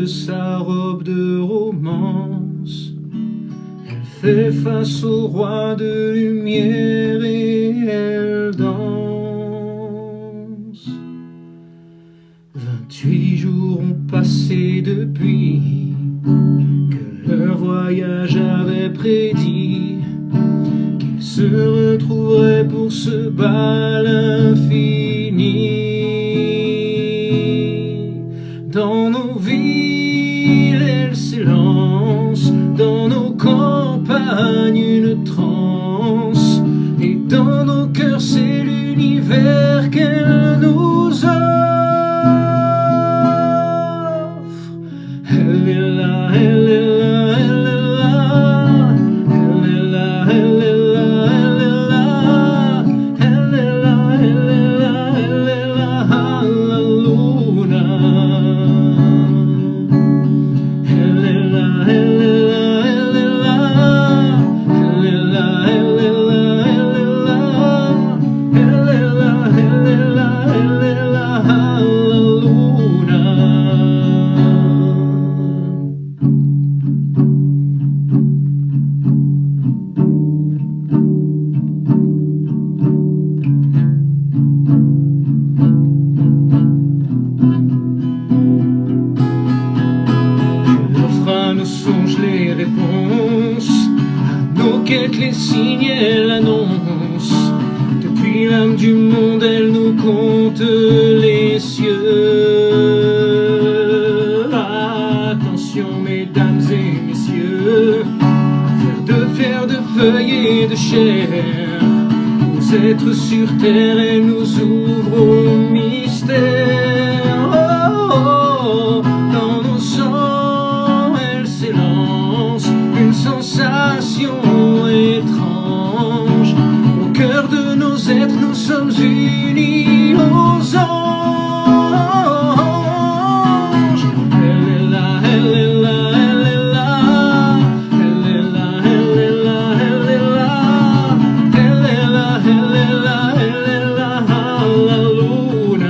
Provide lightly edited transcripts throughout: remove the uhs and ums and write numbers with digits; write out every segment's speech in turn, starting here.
de sa robe de romance. Elle fait face au roi de lumière et elle danse. 28 jours ont passé depuis que leur voyage avait prédit qu'ils se retrouveraient pour ce bal infini. Dans nos villes, elle s'élance, dans nos campagnes, une transe, et dans nos cœurs, c'est l'univers qu'elle nous offre. Elle est là, elle est là, elle est là, elle est là, elle est là, elle est là, elle est là, elle est là, elle est là, la luna. Elle est là, elle est là, elle est là, elle est là, elle est là, elle est là, elle est là, elle est là, elle est là, la luna. Elle offre à nos songes les réponses, à nos quêtes les signes, elle annonce. Depuis l'âme du monde, elle nous compte les cieux. Attention, mesdames et messieurs, faire de feuilles et de chair, aux êtres sur terre, elle nous ouvre au mystère. Oh, oh, oh. Dans nos sangs, elle s'élance, une sensation étrange. Au cœur de nos êtres, nous sommes unis aux anges. Elle est là, elle est là, elle est là, elle est là, elle est là, elle est là, elle est là, elle est là, elle est là, la luna.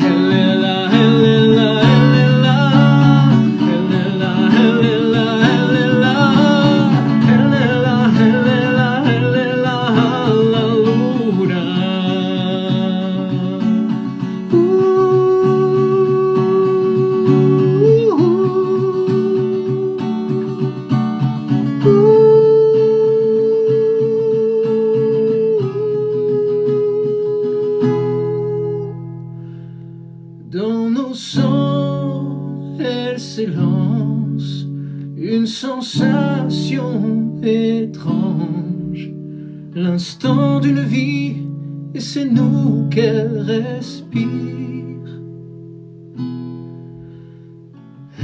Elle est là, elle est là, elle est là, elle est là, elle est là, elle est là, elle est là, elle est là, elle est là, la luna. Dans nos sangs, elle s'élance, une sensation étrange. L'instant d'une vie, et c'est nous qu'elle respire.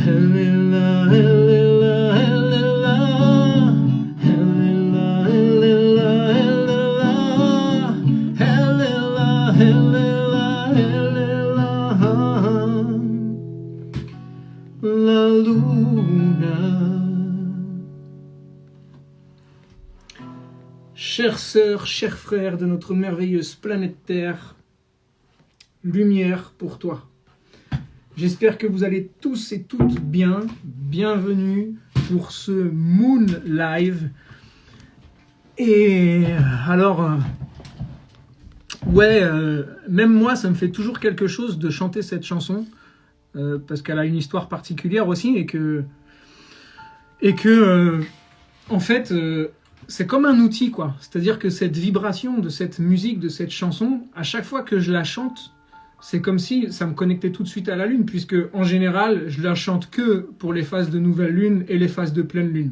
Elle est là, elle est là, elle est là, elle est là, elle est là, elle est là, elle est là, elle est là, elle est là, la luna. Chères sœurs, chers frères de notre merveilleuse planète Terre, lumière pour toi. J'espère que vous allez tous et toutes bien. Bienvenue pour ce Moon Live. Et alors, même moi, ça me fait toujours quelque chose de chanter cette chanson, parce qu'elle a une histoire particulière aussi, et que en fait, c'est comme un outil, quoi. C'est-à-dire que cette vibration de cette musique, de cette chanson, à chaque fois que je la chante, c'est comme si ça me connectait tout de suite à la lune, puisque en général, je la chante que pour les phases de nouvelle lune et les phases de pleine lune.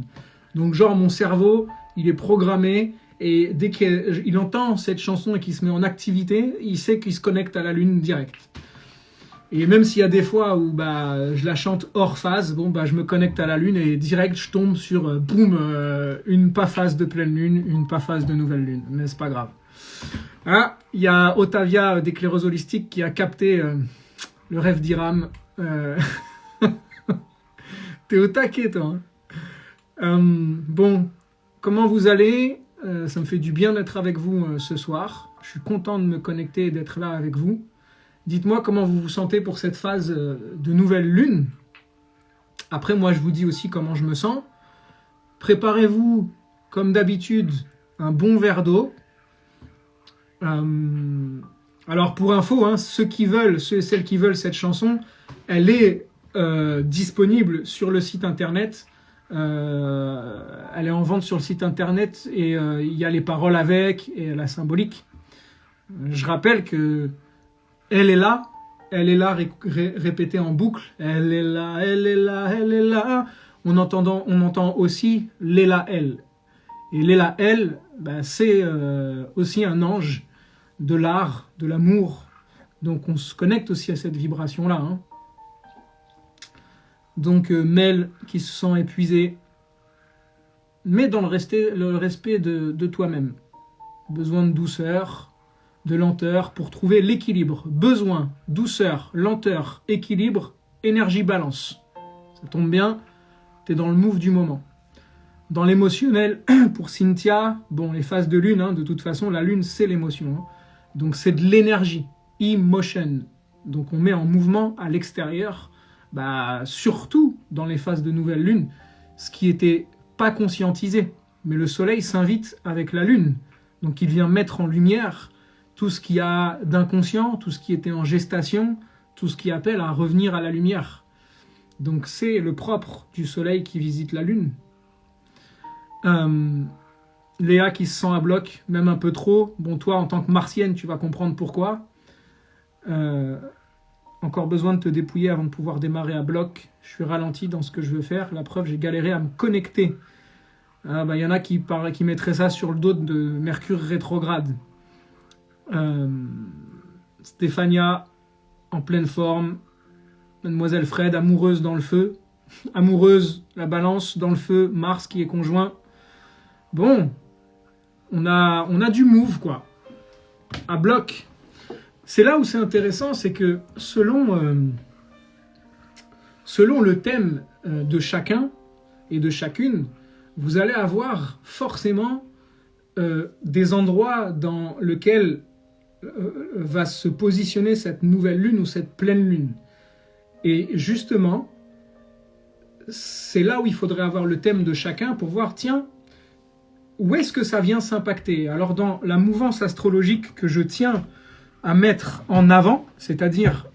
Donc genre, mon cerveau, il est programmé, et dès qu'il entend cette chanson et qu'il se met en activité, il sait qu'il se connecte à la lune direct. Et même s'il y a des fois où je la chante hors phase, je me connecte à la lune et direct je tombe sur une pas phase de pleine lune, une pas phase de nouvelle lune. Mais c'est pas grave. Ah, il y a Otavia d'éclaireuse holistique qui a capté le rêve d'Iram. T'es au taquet, toi. Bon, comment vous allez ? Ça me fait du bien d'être avec vous ce soir. Je suis content de me connecter et d'être là avec vous. Dites-moi comment vous vous sentez pour cette phase de nouvelle lune. Après, moi, je vous dis aussi comment je me sens. Préparez-vous, comme d'habitude, un bon verre d'eau. Alors, pour info, hein, ceux et celles qui veulent cette chanson, elle est disponible sur le site internet. Elle est en vente sur le site internet et il y a les paroles avec et la symbolique. Je rappelle que elle est là répétée en boucle. Elle est là, elle est là, elle est là. On entend aussi Léla elle. Et Léla elle, bah, c'est aussi un ange de l'art, de l'amour. Donc on se connecte aussi à cette vibration-là. Hein. Donc Mel qui se sent épuisé, mais dans le respect de toi-même. Besoin de douceur, de lenteur pour trouver l'équilibre. Besoin, douceur, lenteur, équilibre, énergie, balance. Ça tombe bien, t'es dans le move du moment. Dans l'émotionnel, pour Cynthia, bon, les phases de lune, hein, de toute façon, la lune, c'est l'émotion. Hein. Donc c'est de l'énergie, emotion. Donc on met en mouvement à l'extérieur, bah, surtout dans les phases de nouvelle lune, ce qui n'était pas conscientisé. Mais le soleil s'invite avec la lune. Donc il vient mettre en lumière tout ce qu'il y a d'inconscient, tout ce qui était en gestation, tout ce qui appelle à revenir à la lumière. Donc c'est le propre du soleil qui visite la lune. Léa qui se sent à bloc, même un peu trop. Bon, toi, en tant que martienne, tu vas comprendre pourquoi. Encore besoin de te dépouiller avant de pouvoir démarrer à bloc. Je suis ralenti dans ce que je veux faire. La preuve, j'ai galéré à me connecter. Y en a qui mettraient ça sur le dos de Mercure rétrograde. Stéphania, en pleine forme. Mademoiselle Fred, amoureuse dans le feu. Amoureuse, la balance dans le feu. Mars qui est conjoint. Bon, on a du move, quoi. À bloc. C'est là où c'est intéressant, c'est que selon le thème de chacun et de chacune, vous allez avoir forcément des endroits dans lesquels va se positionner cette nouvelle lune ou cette pleine lune. Et justement, c'est là où il faudrait avoir le thème de chacun pour voir, tiens, où est-ce que ça vient s'impacter? Alors dans la mouvance astrologique que je tiens à mettre en avant, c'est-à-dire,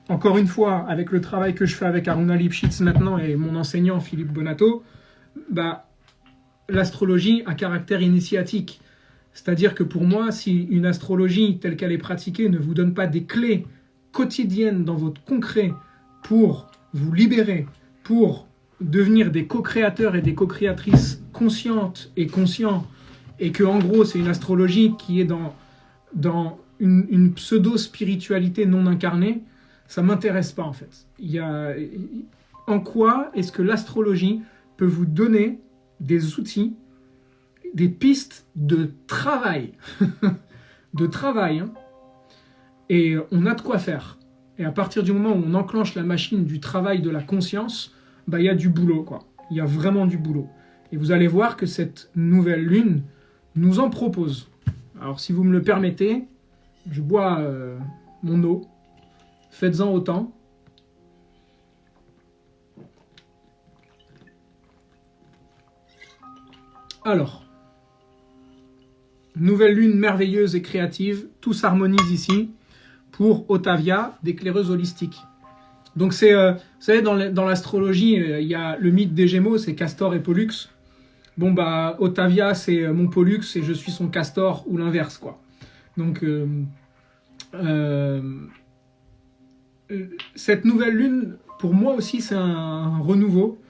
encore une fois, avec le travail que je fais avec Aruna Lipschitz maintenant et mon enseignant Philippe Bonato, bah, l'astrologie a caractère initiatique. C'est-à-dire que pour moi, si une astrologie telle qu'elle est pratiquée ne vous donne pas des clés quotidiennes dans votre concret pour vous libérer, pour devenir des co-créateurs et des co-créatrices conscientes et conscients, et que en gros c'est une astrologie qui est dans une pseudo-spiritualité non incarnée, ça m'intéresse pas en fait. En quoi est-ce que l'astrologie peut vous donner des outils, des pistes de travail, de travail, hein, et on a de quoi faire. Et à partir du moment où on enclenche la machine du travail de la conscience, bah, y a du boulot, quoi. Il y a vraiment du boulot. Et vous allez voir que cette nouvelle lune nous en propose. Alors si vous me le permettez, je bois mon eau. Faites-en autant. Alors, nouvelle lune merveilleuse et créative, tout s'harmonise ici pour Otavia, d'éclaireuse holistique. Donc c'est, vous savez, dans l'astrologie, il y a le mythe des Gémeaux, c'est Castor et Pollux. Bon bah, Otavia, c'est mon Pollux et je suis son Castor, ou l'inverse, quoi. Donc, cette nouvelle lune, pour moi aussi, c'est un renouveau.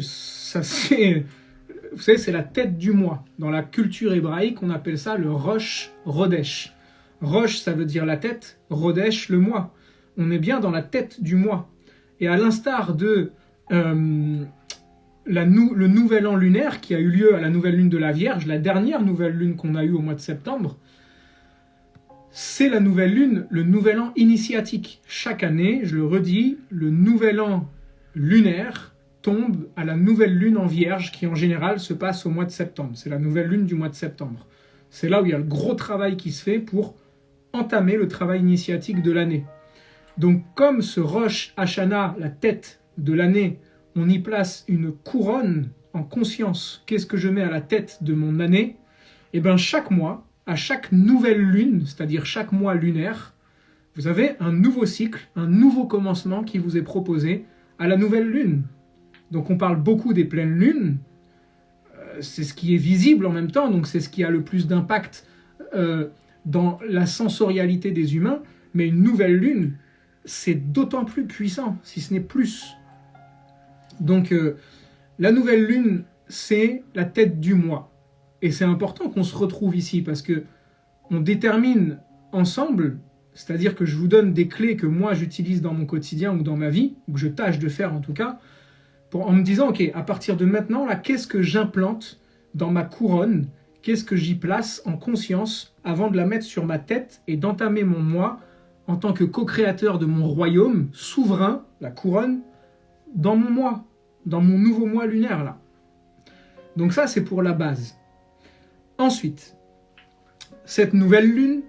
Ça, vous savez, c'est la tête du mois. Dans la culture hébraïque, on appelle ça le Rosh Rodesh. Rosh, ça veut dire la tête, Rodesh, le mois. On est bien dans la tête du mois. Et à l'instar de le nouvel an lunaire qui a eu lieu à la nouvelle lune de la Vierge, la dernière nouvelle lune qu'on a eue au mois de septembre, c'est la nouvelle lune, le nouvel an initiatique. Chaque année, je le redis, le nouvel an lunaire tombe à la nouvelle lune en Vierge qui en général se passe au mois de septembre. C'est la nouvelle lune du mois de septembre. C'est là où il y a le gros travail qui se fait pour entamer le travail initiatique de l'année. Donc comme ce Rosh Hashanah, la tête de l'année, on y place une couronne en conscience, qu'est-ce que je mets à la tête de mon année? Et bien chaque mois, à chaque nouvelle lune, c'est-à-dire chaque mois lunaire, vous avez un nouveau cycle, un nouveau commencement qui vous est proposé à la nouvelle lune. Donc on parle beaucoup des pleines lunes, c'est ce qui est visible en même temps, donc c'est ce qui a le plus d'impact dans la sensorialité des humains, mais une nouvelle lune, c'est d'autant plus puissant, si ce n'est plus. Donc la nouvelle lune, c'est la tête du mois. Et c'est important qu'on se retrouve ici, parce que on détermine ensemble, c'est-à-dire que je vous donne des clés que moi j'utilise dans mon quotidien ou dans ma vie, ou que je tâche de faire en tout cas, en me disant, ok, à partir de maintenant, là, qu'est-ce que j'implante dans ma couronne? Qu'est-ce que j'y place en conscience avant de la mettre sur ma tête et d'entamer mon moi en tant que co-créateur de mon royaume, souverain, la couronne, dans mon moi, dans mon nouveau moi lunaire, là. Donc ça, c'est pour la base. Ensuite, cette nouvelle lune,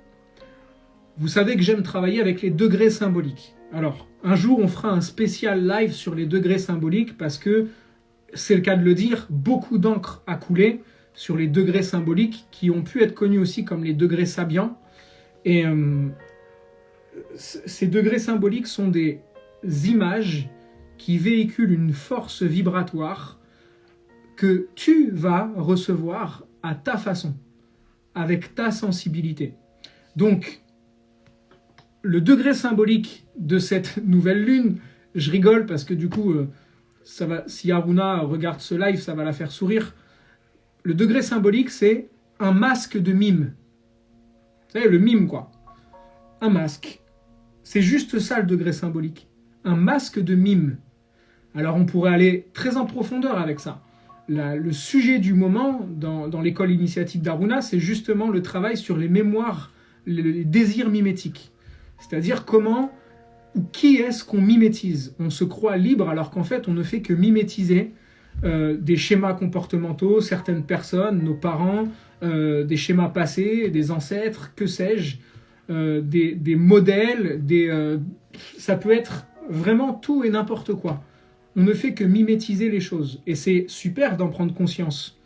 vous savez que j'aime travailler avec les degrés symboliques. Alors, un jour, on fera un spécial live sur les degrés symboliques parce que, c'est le cas de le dire, beaucoup d'encre a coulé sur les degrés symboliques qui ont pu être connus aussi comme les degrés sabiens. Et ces degrés symboliques sont des images qui véhiculent une force vibratoire que tu vas recevoir à ta façon, avec ta sensibilité. Donc, le degré symbolique de cette nouvelle lune, je rigole parce que du coup, ça va, si Aruna regarde ce live, ça va la faire sourire. Le degré symbolique, c'est un masque de mime. Vous savez, le mime, quoi. Un masque. C'est juste ça, le degré symbolique. Un masque de mime. Alors, on pourrait aller très en profondeur avec ça. Le sujet du moment dans l'école initiatique d'Aruna, c'est justement le travail sur les mémoires, les désirs mimétiques. C'est-à-dire comment ou qui est-ce qu'on mimétise. On se croit libre alors qu'en fait, on ne fait que mimétiser des schémas comportementaux, certaines personnes, nos parents, des schémas passés, des ancêtres, que sais-je, des modèles, ça peut être vraiment tout et n'importe quoi. On ne fait que mimétiser les choses. Et c'est super d'en prendre conscience.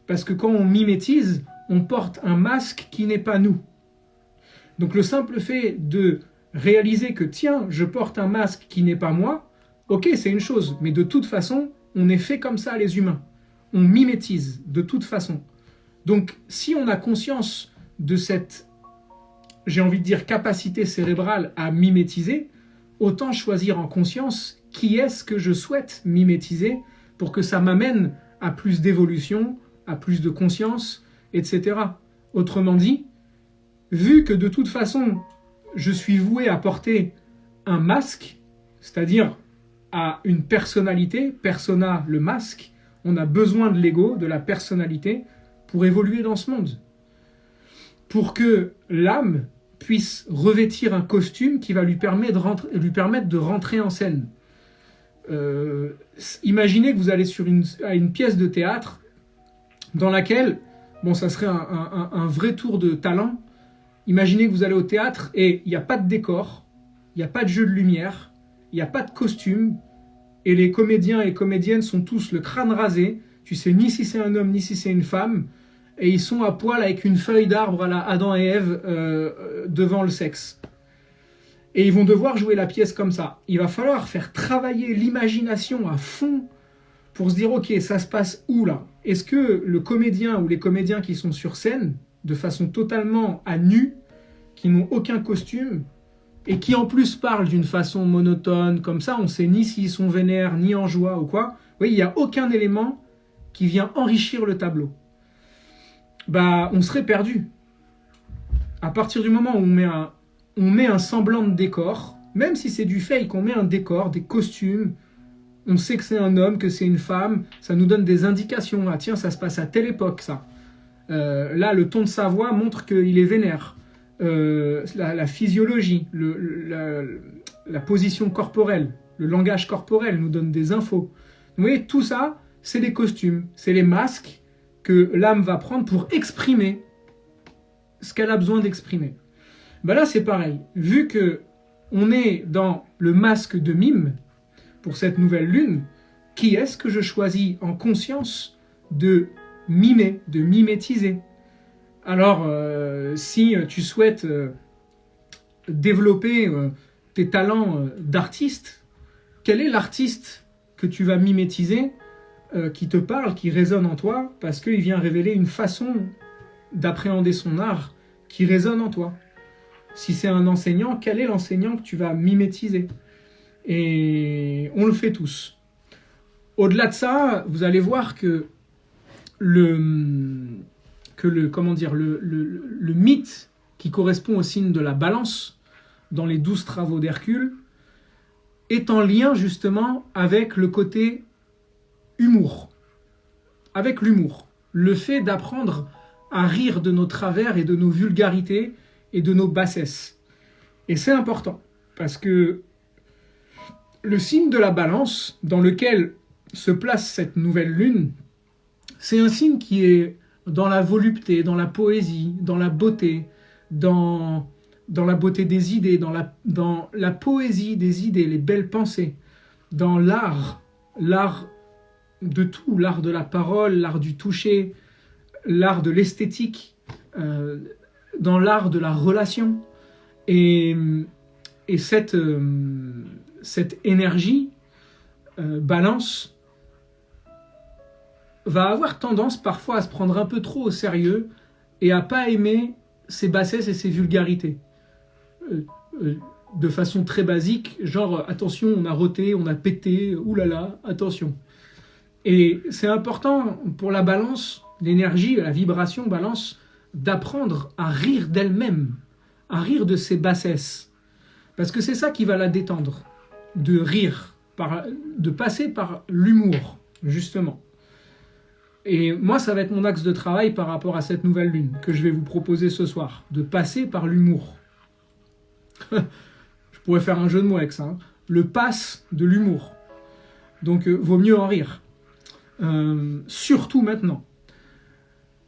Parce que quand on mimétise, on porte un masque qui n'est pas nous. Donc le simple fait de réaliser que tiens, je porte un masque qui n'est pas moi, ok, c'est une chose, mais de toute façon, on est fait comme ça les humains. On mimétise de toute façon. Donc si on a conscience de cette, j'ai envie de dire, capacité cérébrale à mimétiser, autant choisir en conscience qui est-ce que je souhaite mimétiser pour que ça m'amène à plus d'évolution, à plus de conscience, etc. Autrement dit, vu que de toute façon, je suis voué à porter un masque, c'est-à-dire à une personnalité, persona, le masque, on a besoin de l'ego, de la personnalité, pour évoluer dans ce monde. Pour que l'âme puisse revêtir un costume qui va lui permettre de rentrer en scène. Imaginez que vous allez à une pièce de théâtre dans laquelle, bon, ça serait un vrai tour de talent. Imaginez que vous allez au théâtre et il n'y a pas de décor, il n'y a pas de jeu de lumière, il n'y a pas de costume, et les comédiens et comédiennes sont tous le crâne rasé, tu sais ni si c'est un homme ni si c'est une femme, et ils sont à poil avec une feuille d'arbre à la Adam et Ève devant le sexe. Et ils vont devoir jouer la pièce comme ça. Il va falloir faire travailler l'imagination à fond pour se dire, ok, ça se passe où là? Est-ce que le comédien ou les comédiens qui sont sur scène, de façon totalement à nu, qui n'ont aucun costume, et qui en plus parlent d'une façon monotone, comme ça, on ne sait ni s'ils sont vénères, ni en joie ou quoi. Oui, il n'y a aucun élément qui vient enrichir le tableau. Bah, on serait perdu. À partir du moment où on met un semblant de décor, même si c'est du fake, on met un décor, des costumes, on sait que c'est un homme, que c'est une femme, ça nous donne des indications. Ah tiens, ça se passe à telle époque, ça. Là, le ton de sa voix montre qu'il est vénère. La physiologie, la position corporelle, le langage corporel nous donne des infos. Vous voyez, tout ça, c'est les costumes, c'est les masques que l'âme va prendre pour exprimer ce qu'elle a besoin d'exprimer. Ben là, c'est pareil. Vu que on est dans le masque de mime pour cette nouvelle lune, qui est-ce que je choisis en conscience de mimer, de mimétiser? Alors, si tu souhaites développer tes talents d'artiste, quel est l'artiste que tu vas mimétiser qui te parle, qui résonne en toi, parce qu'il vient révéler une façon d'appréhender son art qui résonne en toi? Si c'est un enseignant, quel est l'enseignant que tu vas mimétiser? Et on le fait tous. Au-delà de ça, vous allez voir que le mythe qui correspond au signe de la balance dans les 12 travaux d'Hercule est en lien justement avec le côté humour. Avec l'humour. Le fait d'apprendre à rire de nos travers et de nos vulgarités et de nos bassesses. Et c'est important, parce que le signe de la balance, dans lequel se place cette nouvelle lune, c'est un signe qui est dans la volupté, dans la poésie, dans la beauté, dans la beauté des idées, dans la poésie des idées, les belles pensées, dans l'art de tout, l'art de la parole, l'art du toucher, l'art de l'esthétique, dans l'art de la relation. Et cette énergie balance va avoir tendance parfois à se prendre un peu trop au sérieux et à pas aimer ses bassesses et ses vulgarités. De façon très basique, genre attention, on a roté, on a pété, oulala, attention. Et c'est important pour la balance, l'énergie, la vibration balance, d'apprendre à rire d'elle-même, à rire de ses bassesses. Parce que c'est ça qui va la détendre, de rire, de passer par l'humour, justement. Et moi, ça va être mon axe de travail par rapport à cette nouvelle lune que je vais vous proposer ce soir, de passer par l'humour. Je pourrais faire un jeu de mots avec ça, hein. Le pass de l'humour. Donc, vaut mieux en rire. Surtout maintenant.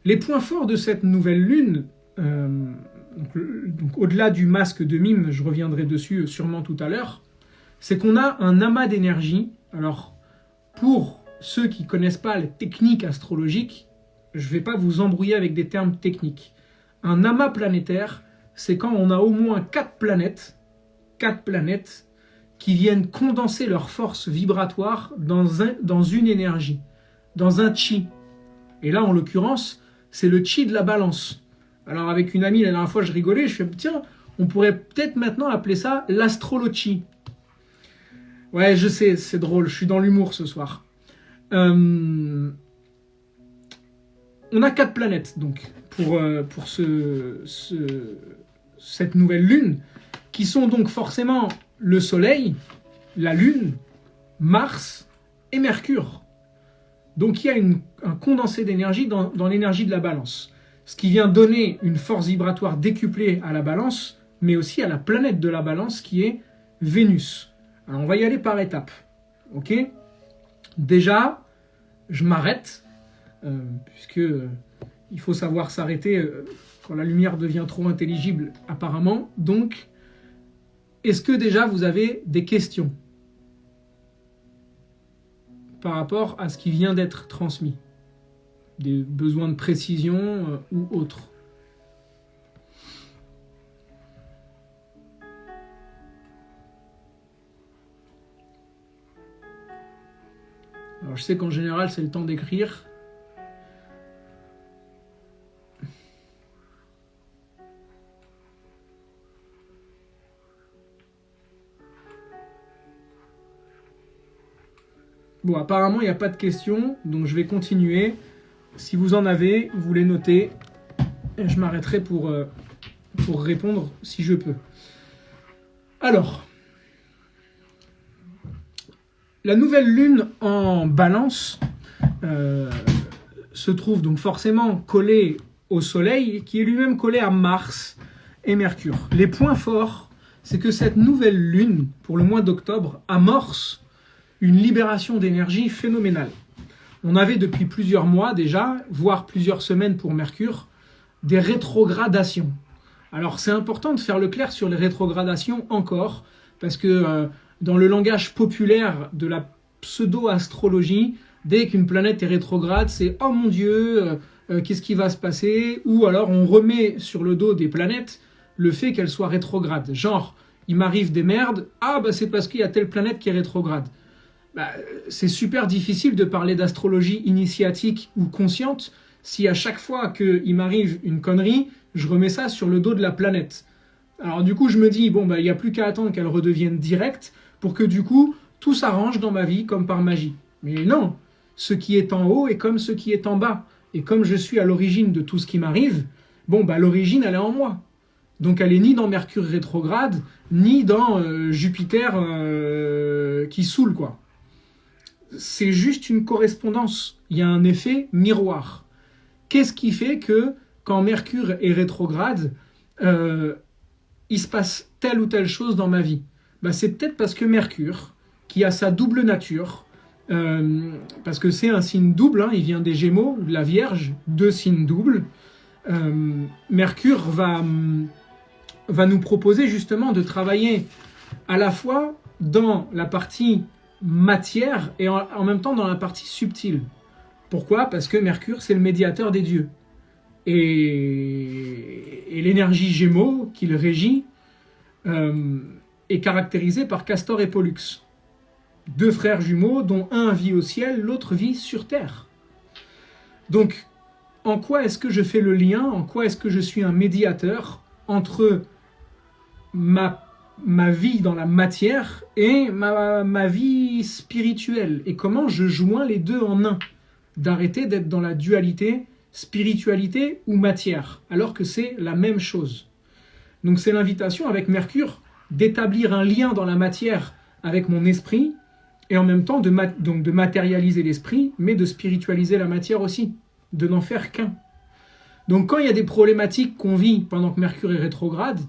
Les points forts de cette nouvelle lune, donc au-delà du masque de mime, je reviendrai dessus sûrement tout à l'heure, c'est qu'on a un amas d'énergie. Alors, pour ceux qui ne connaissent pas les techniques astrologiques, je ne vais pas vous embrouiller avec des termes techniques. Un amas planétaire, c'est quand on a au moins 4 planètes qui viennent condenser leur force vibratoire dans une énergie, dans un chi. Et là, en l'occurrence, c'est le chi de la balance. Alors avec une amie, la dernière fois, je rigolais, je fais, tiens, on pourrait peut-être maintenant appeler ça l'astrolochi. Ouais, je sais, c'est drôle, je suis dans l'humour ce soir. On a 4 planètes, donc, pour cette nouvelle lune, qui sont donc forcément le Soleil, la Lune, Mars et Mercure. Donc il y a un condensé d'énergie dans l'énergie de la balance, ce qui vient donner une force vibratoire décuplée à la balance, mais aussi à la planète de la balance qui est Vénus. Alors on va y aller par étapes, ok ? Déjà, je m'arrête, puisque il faut savoir s'arrêter quand la lumière devient trop intelligible apparemment. Donc, est-ce que déjà vous avez des questions par rapport à ce qui vient d'être transmis? Des besoins de précision ou autres? Alors je sais qu'en général c'est le temps d'écrire. Bon, apparemment il n'y a pas de questions, donc je vais continuer. Si vous en avez, vous les notez. Et je m'arrêterai pour répondre si je peux. Alors, la nouvelle lune en balance se trouve donc forcément collée au Soleil, qui est lui-même collé à Mars et Mercure. Les points forts, c'est que cette nouvelle lune, pour le mois d'octobre, amorce une libération d'énergie phénoménale. On avait depuis plusieurs mois déjà, voire plusieurs semaines pour Mercure, des rétrogradations. Alors c'est important de faire le clair sur les rétrogradations encore, parce que dans le langage populaire de la pseudo-astrologie, dès qu'une planète est rétrograde, c'est « Oh mon Dieu, qu'est-ce qui va se passer ?» Ou alors on remet sur le dos des planètes le fait qu'elles soient rétrogrades. Genre, il m'arrive des merdes, ah bah c'est parce qu'il y a telle planète qui est rétrograde. Bah, c'est super difficile de parler d'astrologie initiatique ou consciente si à chaque fois qu'il m'arrive une connerie, je remets ça sur le dos de la planète. Alors du coup, je me dis, bon, bah, il n'y a plus qu'à attendre qu'elle redevienne directe pour que du coup, tout s'arrange dans ma vie comme par magie. Mais non, ce qui est en haut est comme ce qui est en bas. Et comme je suis à l'origine de tout ce qui m'arrive, bon, bah, l'origine, elle est en moi. Donc elle est ni dans Mercure rétrograde, ni dans Jupiter qui saoule, quoi. C'est juste une correspondance. Il y a un effet miroir. Qu'est-ce qui fait que quand Mercure est rétrograde, il se passe telle ou telle chose dans ma vie? Ben, c'est peut-être parce que Mercure, qui a sa double nature, parce que c'est un signe double, hein, il vient des Gémeaux, de la Vierge, deux signes doubles, Mercure va nous proposer justement de travailler à la fois dans la partie matière et en même temps dans la partie subtile. Pourquoi? Parce que Mercure, c'est le médiateur des dieux. Et l'énergie Gémeaux qui le régit est caractérisée par Castor et Pollux. Deux frères jumeaux dont un vit au ciel, l'autre vit sur terre. Donc, en quoi est-ce que je fais le lien? En quoi est-ce que je suis un médiateur entre ma vie dans la matière et ma vie spirituelle? Et comment je joins les deux en un? D'arrêter d'être dans la dualité spiritualité ou matière, alors que c'est la même chose. Donc c'est l'invitation avec Mercure d'établir un lien dans la matière avec mon esprit, et en même temps de matérialiser l'esprit, mais de spiritualiser la matière aussi, de n'en faire qu'un. Donc quand il y a des problématiques qu'on vit pendant que Mercure est rétrograde,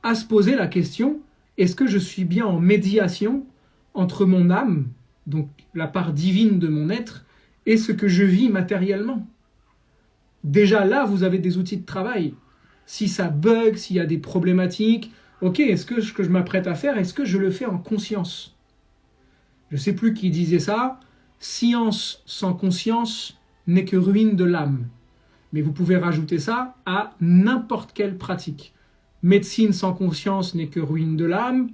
à se poser la question, est-ce que je suis bien en médiation entre mon âme, donc la part divine de mon être, et ce que je vis matériellement? Déjà là, vous avez des outils de travail. Si ça bug, s'il y a des problématiques, ok, est-ce que ce que je m'apprête à faire, est-ce que je le fais en conscience? Je ne sais plus qui disait ça. Science sans conscience n'est que ruine de l'âme. Mais vous pouvez rajouter ça à n'importe quelle pratique. Médecine sans conscience n'est que ruine de l'âme.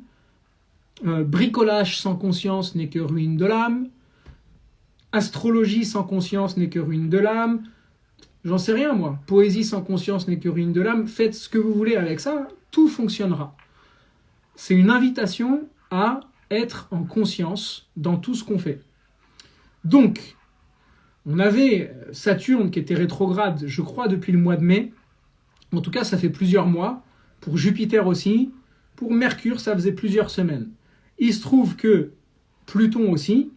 Bricolage sans conscience n'est que ruine de l'âme. Astrologie sans conscience n'est que ruine de l'âme. J'en sais rien, moi. Poésie sans conscience n'est que ruine de l'âme. Faites ce que vous voulez avec ça, tout fonctionnera. C'est une invitation à être en conscience dans tout ce qu'on fait. Donc, on avait Saturne qui était rétrograde, je crois, depuis le mois de mai. En tout cas, ça fait plusieurs mois. Pour Jupiter aussi. Pour Mercure, ça faisait plusieurs semaines. Il se trouve que Pluton aussi,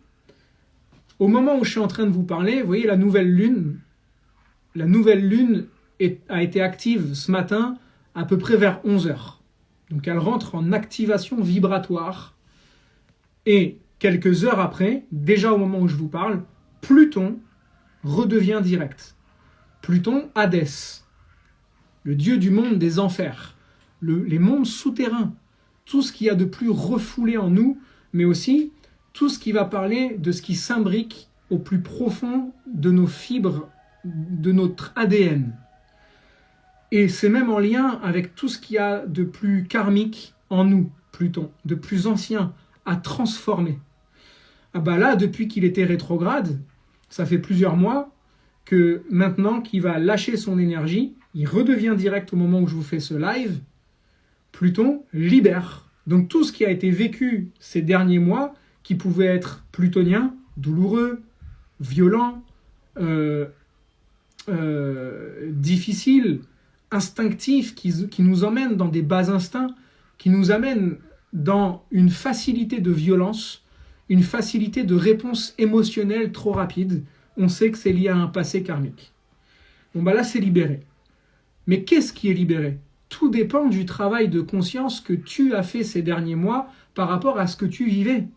au moment où je suis en train de vous parler, vous voyez la nouvelle lune a été active ce matin à peu près vers 11h. Donc elle rentre en activation vibratoire. Et quelques heures après, déjà au moment où je vous parle, Pluton redevient direct. Pluton, Hadès, le dieu du monde des enfers, les mondes souterrains, tout ce qu'il y a de plus refoulé en nous, mais aussi tout ce qui va parler de ce qui s'imbrique au plus profond de nos fibres, de notre ADN. Et c'est même en lien avec tout ce qu'il y a de plus karmique en nous, Pluton, de plus ancien, à transformer. Ah bah là, depuis qu'il était rétrograde, ça fait plusieurs mois que maintenant qu'il va lâcher son énergie, il redevient direct au moment où je vous fais ce live, Pluton libère. Donc tout ce qui a été vécu ces derniers mois, qui pouvait être plutonien, douloureux, violent, difficile, instinctif, qui nous emmène dans des bas instincts, qui nous amène dans une facilité de violence, une facilité de réponse émotionnelle trop rapide, on sait que c'est lié à un passé karmique. Bon bah là c'est libéré. Mais qu'est-ce qui est libéré? Tout dépend du travail de conscience que tu as fait ces derniers mois par rapport à ce que tu vivais.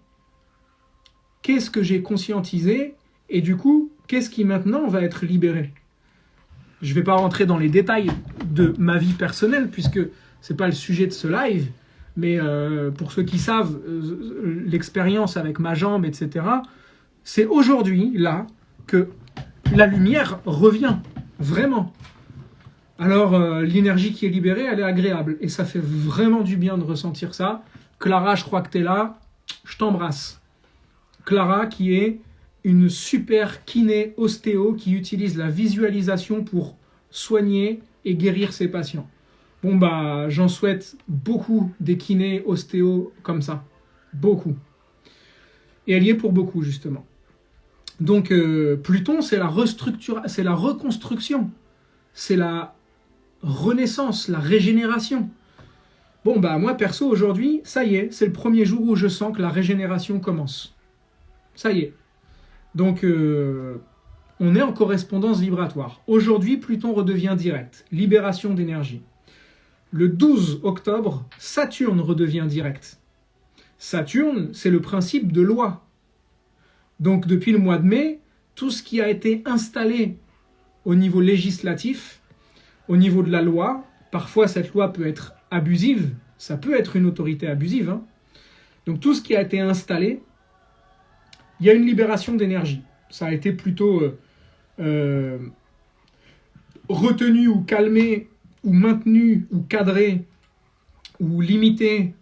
Qu'est-ce que j'ai conscientisé? Et du coup, qu'est-ce qui maintenant va être libéré? Je ne vais pas rentrer dans les détails de ma vie personnelle, puisque ce n'est pas le sujet de ce live, mais pour ceux qui savent, l'expérience avec ma jambe, etc., c'est aujourd'hui, là, que la lumière revient, vraiment. Alors, l'énergie qui est libérée, elle est agréable, et ça fait vraiment du bien de ressentir ça. Clara, je crois que tu es là, je t'embrasse. Clara, qui est une super kiné ostéo qui utilise la visualisation pour soigner et guérir ses patients. Bon, bah, j'en souhaite beaucoup des kinés ostéo comme ça. Beaucoup. Et elle y est pour beaucoup, justement. Donc, Pluton, c'est la reconstruction. C'est la renaissance, la régénération. Bon, bah, moi, perso, aujourd'hui, ça y est, c'est le premier jour où je sens que la régénération commence. Ça y est. Donc, on est en correspondance vibratoire. Aujourd'hui, Pluton redevient direct. Libération d'énergie. Le 12 octobre, Saturne redevient direct. Saturne, c'est le principe de loi. Donc, depuis le mois de mai, tout ce qui a été installé au niveau législatif, au niveau de la loi, parfois cette loi peut être abusive, ça peut être une autorité abusive, hein. Donc, tout ce qui a été installé, il y a une libération d'énergie. Ça a été plutôt retenu ou calmé, ou maintenu, ou cadré, ou limité,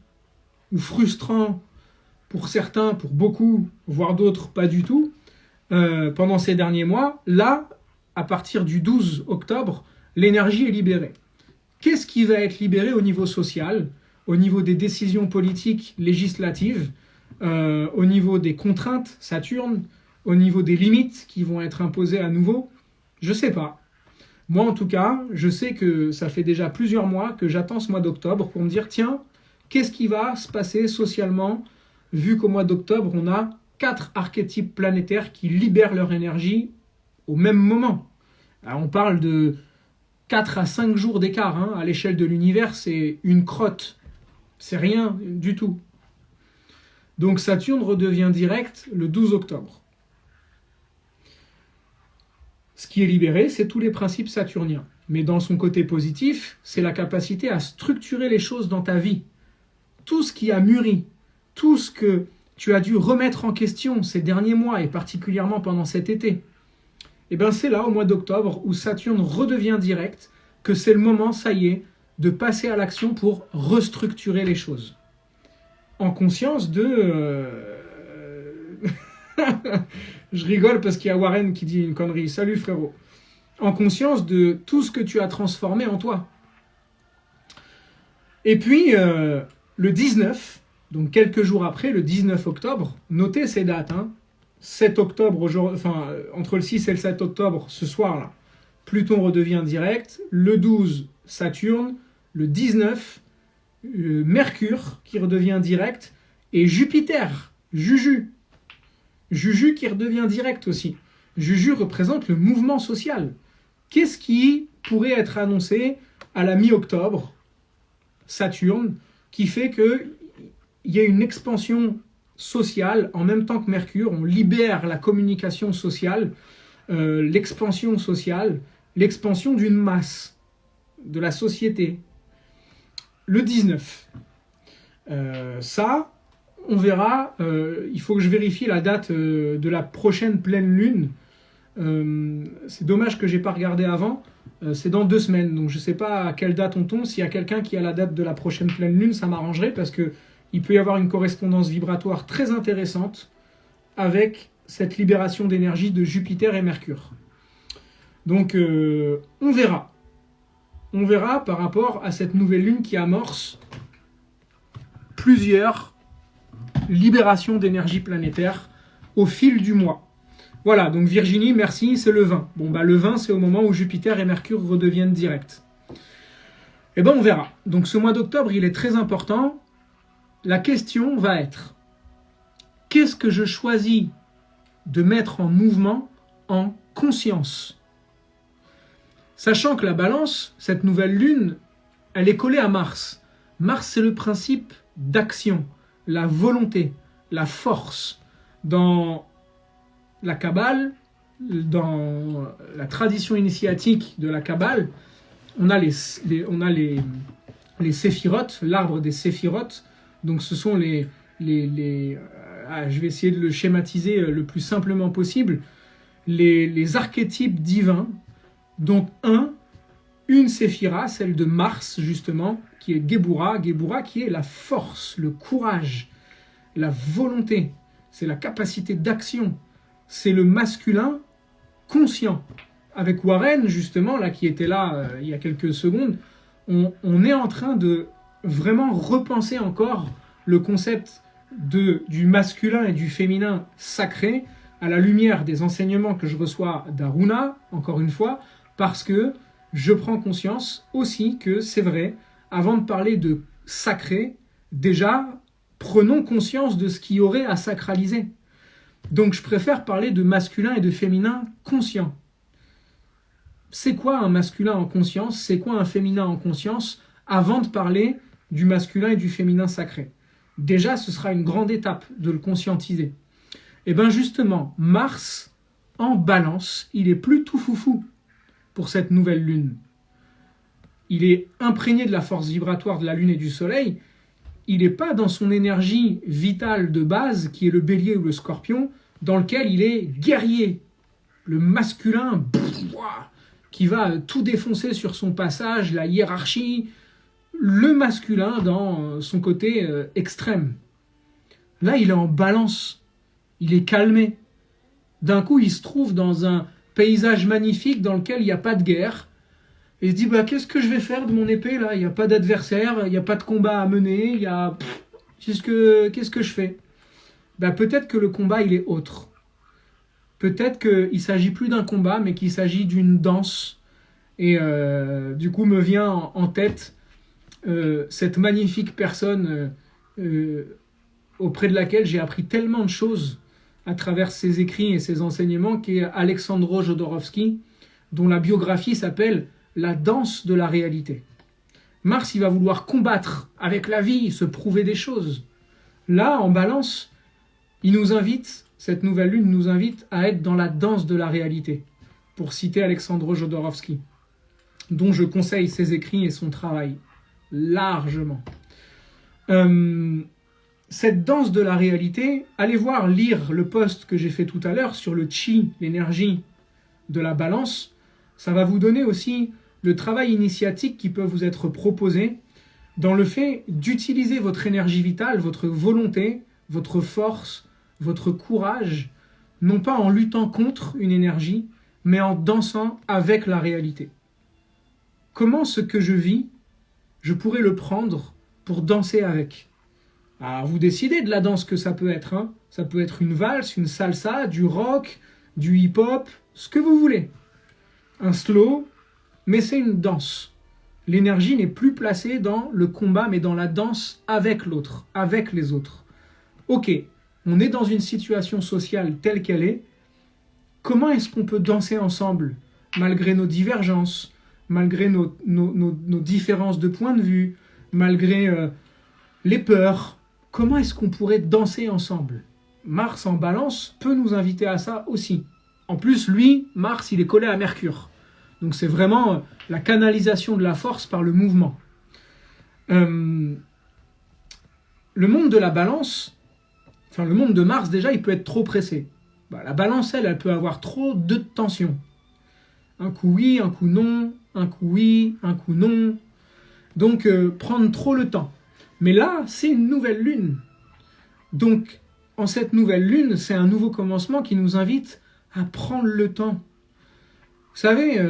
ou frustrant pour certains, pour beaucoup, voire d'autres pas du tout, pendant ces derniers mois. Là, à partir du 12 octobre, l'énergie est libérée. Qu'est-ce qui va être libéré au niveau social, au niveau des décisions politiques législatives, au niveau des contraintes, Saturne, au niveau des limites qui vont être imposées à nouveau? Je ne sais pas. Moi, en tout cas, je sais que ça fait déjà plusieurs mois que j'attends ce mois d'octobre pour me dire, tiens, qu'est-ce qui va se passer socialement, vu qu'au mois d'octobre, on a 4 archétypes planétaires qui libèrent leur énergie au même moment. Alors, on parle de 4 à 5 jours d'écart, hein. À l'échelle de l'univers, c'est une crotte. C'est rien du tout. Donc Saturne redevient direct le 12 octobre. Ce qui est libéré, c'est tous les principes saturniens. Mais dans son côté positif, c'est la capacité à structurer les choses dans ta vie. Tout ce qui a mûri, tout ce que tu as dû remettre en question ces derniers mois, et particulièrement pendant cet été, et bien c'est là, au mois d'octobre, où Saturne redevient direct, que c'est le moment, ça y est, de passer à l'action pour restructurer les choses. En conscience de... Je rigole parce qu'il y a Warren qui dit une connerie. Salut frérot. En conscience de tout ce que tu as transformé en toi. Et puis, le 19, donc quelques jours après, le 19 octobre, notez ces dates, hein. 7 octobre, entre le 6 et le 7 octobre, ce soir-là, Pluton redevient direct. Le 12, Saturne. Le 19, Mercure qui redevient direct. Et Jupiter, Juju qui redevient direct aussi. Juju représente le mouvement social. Qu'est-ce qui pourrait être annoncé à la mi-octobre? Saturne, qui fait qu'il y a une expansion sociale en même temps que Mercure. On libère la communication sociale, l'expansion sociale, l'expansion d'une masse, de la société. Le 19. Ça, on verra. Il faut que je vérifie la date de la prochaine pleine lune. C'est dommage que je n'ai pas regardé avant. C'est dans 2 semaines. Donc je ne sais pas à quelle date on tombe. S'il y a quelqu'un qui a la date de la prochaine pleine lune, ça m'arrangerait parce qu'il peut y avoir une correspondance vibratoire très intéressante avec cette libération d'énergie de Jupiter et Mercure. Donc on verra. On verra par rapport à cette nouvelle lune qui amorce plusieurs libérations d'énergie planétaire au fil du mois. Voilà, donc Virginie, merci, c'est le 20. Bon, bah le 20, c'est au moment où Jupiter et Mercure redeviennent directs. Eh ben, on verra. Donc ce mois d'octobre, il est très important. La question va être, qu'est-ce que je choisis de mettre en mouvement en conscience ? Sachant que la balance, cette nouvelle lune, elle est collée à Mars. Mars, c'est le principe d'action, la volonté, la force. Dans la Kabbale, dans la tradition initiatique de la Kabbale, on a les séphirotes, l'arbre des séphirotes. Donc ce sont je vais essayer de le schématiser le plus simplement possible, les archétypes divins, dont une séphira, celle de Mars justement, qui est Géboura, qui est la force, le courage, la volonté, c'est la capacité d'action, c'est le masculin conscient. Avec Warren, justement, là, qui était là il y a quelques secondes, on est en train de vraiment repenser encore le concept du masculin et du féminin sacré à la lumière des enseignements que je reçois d'Aruna, encore une fois, parce que je prends conscience aussi que c'est vrai, avant de parler de sacré, déjà, prenons conscience de ce qu'il y aurait à sacraliser. Donc je préfère parler de masculin et de féminin conscient. C'est quoi un masculin en conscience? C'est quoi un féminin en conscience? Avant de parler du masculin et du féminin sacré. Déjà, ce sera une grande étape de le conscientiser. Et bien justement, Mars, en balance, il est plus tout foufou pour cette nouvelle lune. Il est imprégné de la force vibratoire de la lune et du soleil. Il n'est pas dans son énergie vitale de base, qui est le bélier ou le scorpion, dans lequel il est guerrier. Le masculin, qui va tout défoncer sur son passage, la hiérarchie. Le masculin dans son côté extrême. Là, il est en balance. Il est calmé. D'un coup, il se trouve dans un paysage magnifique dans lequel il n'y a pas de guerre. Et il se dit, qu'est-ce que je vais faire de mon épée là? Il n'y a pas d'adversaire, il n'y a pas de combat à mener, qu'est-ce que je fais? Peut-être que le combat, il est autre. Peut-être qu'il ne s'agit plus d'un combat, mais qu'il s'agit d'une danse. Et du coup, me vient en tête cette magnifique personne auprès de laquelle j'ai appris tellement de choses à travers ses écrits et ses enseignements, qui est Alexandro Jodorowsky, dont la biographie s'appelle « La danse de la réalité ». Mars, il va vouloir combattre avec la vie, se prouver des choses. Là, en balance, il nous invite, cette nouvelle lune nous invite à être dans la danse de la réalité, pour citer Alexandro Jodorowsky, dont je conseille ses écrits et son travail, largement. Cette danse de la réalité, allez voir, lire le post que j'ai fait tout à l'heure sur le chi, l'énergie de la balance. Ça va vous donner aussi le travail initiatique qui peut vous être proposé dans le fait d'utiliser votre énergie vitale, votre volonté, votre force, votre courage, non pas en luttant contre une énergie, mais en dansant avec la réalité. Comment ce que je vis, je pourrais le prendre pour danser avec? Alors vous décidez de la danse que ça peut être. Hein. Ça peut être une valse, une salsa, du rock, du hip-hop, ce que vous voulez. Un slow, mais c'est une danse. L'énergie n'est plus placée dans le combat, mais dans la danse avec l'autre, avec les autres. Ok, on est dans une situation sociale telle qu'elle est. Comment est-ce qu'on peut danser ensemble, malgré nos divergences, malgré nos différences de point de vue, malgré les peurs? Comment est-ce qu'on pourrait danser ensemble? Mars en balance peut nous inviter à ça aussi. En plus, lui, Mars, il est collé à Mercure. Donc c'est vraiment la canalisation de la force par le mouvement. Le monde de la balance, enfin le monde de Mars déjà, il peut être trop pressé. La balance, elle peut avoir trop de tension. Un coup oui, un coup non, un coup oui, un coup non. Donc prendre trop le temps. Mais là, c'est une nouvelle lune. Donc, en cette nouvelle lune, c'est un nouveau commencement qui nous invite à prendre le temps. Vous savez,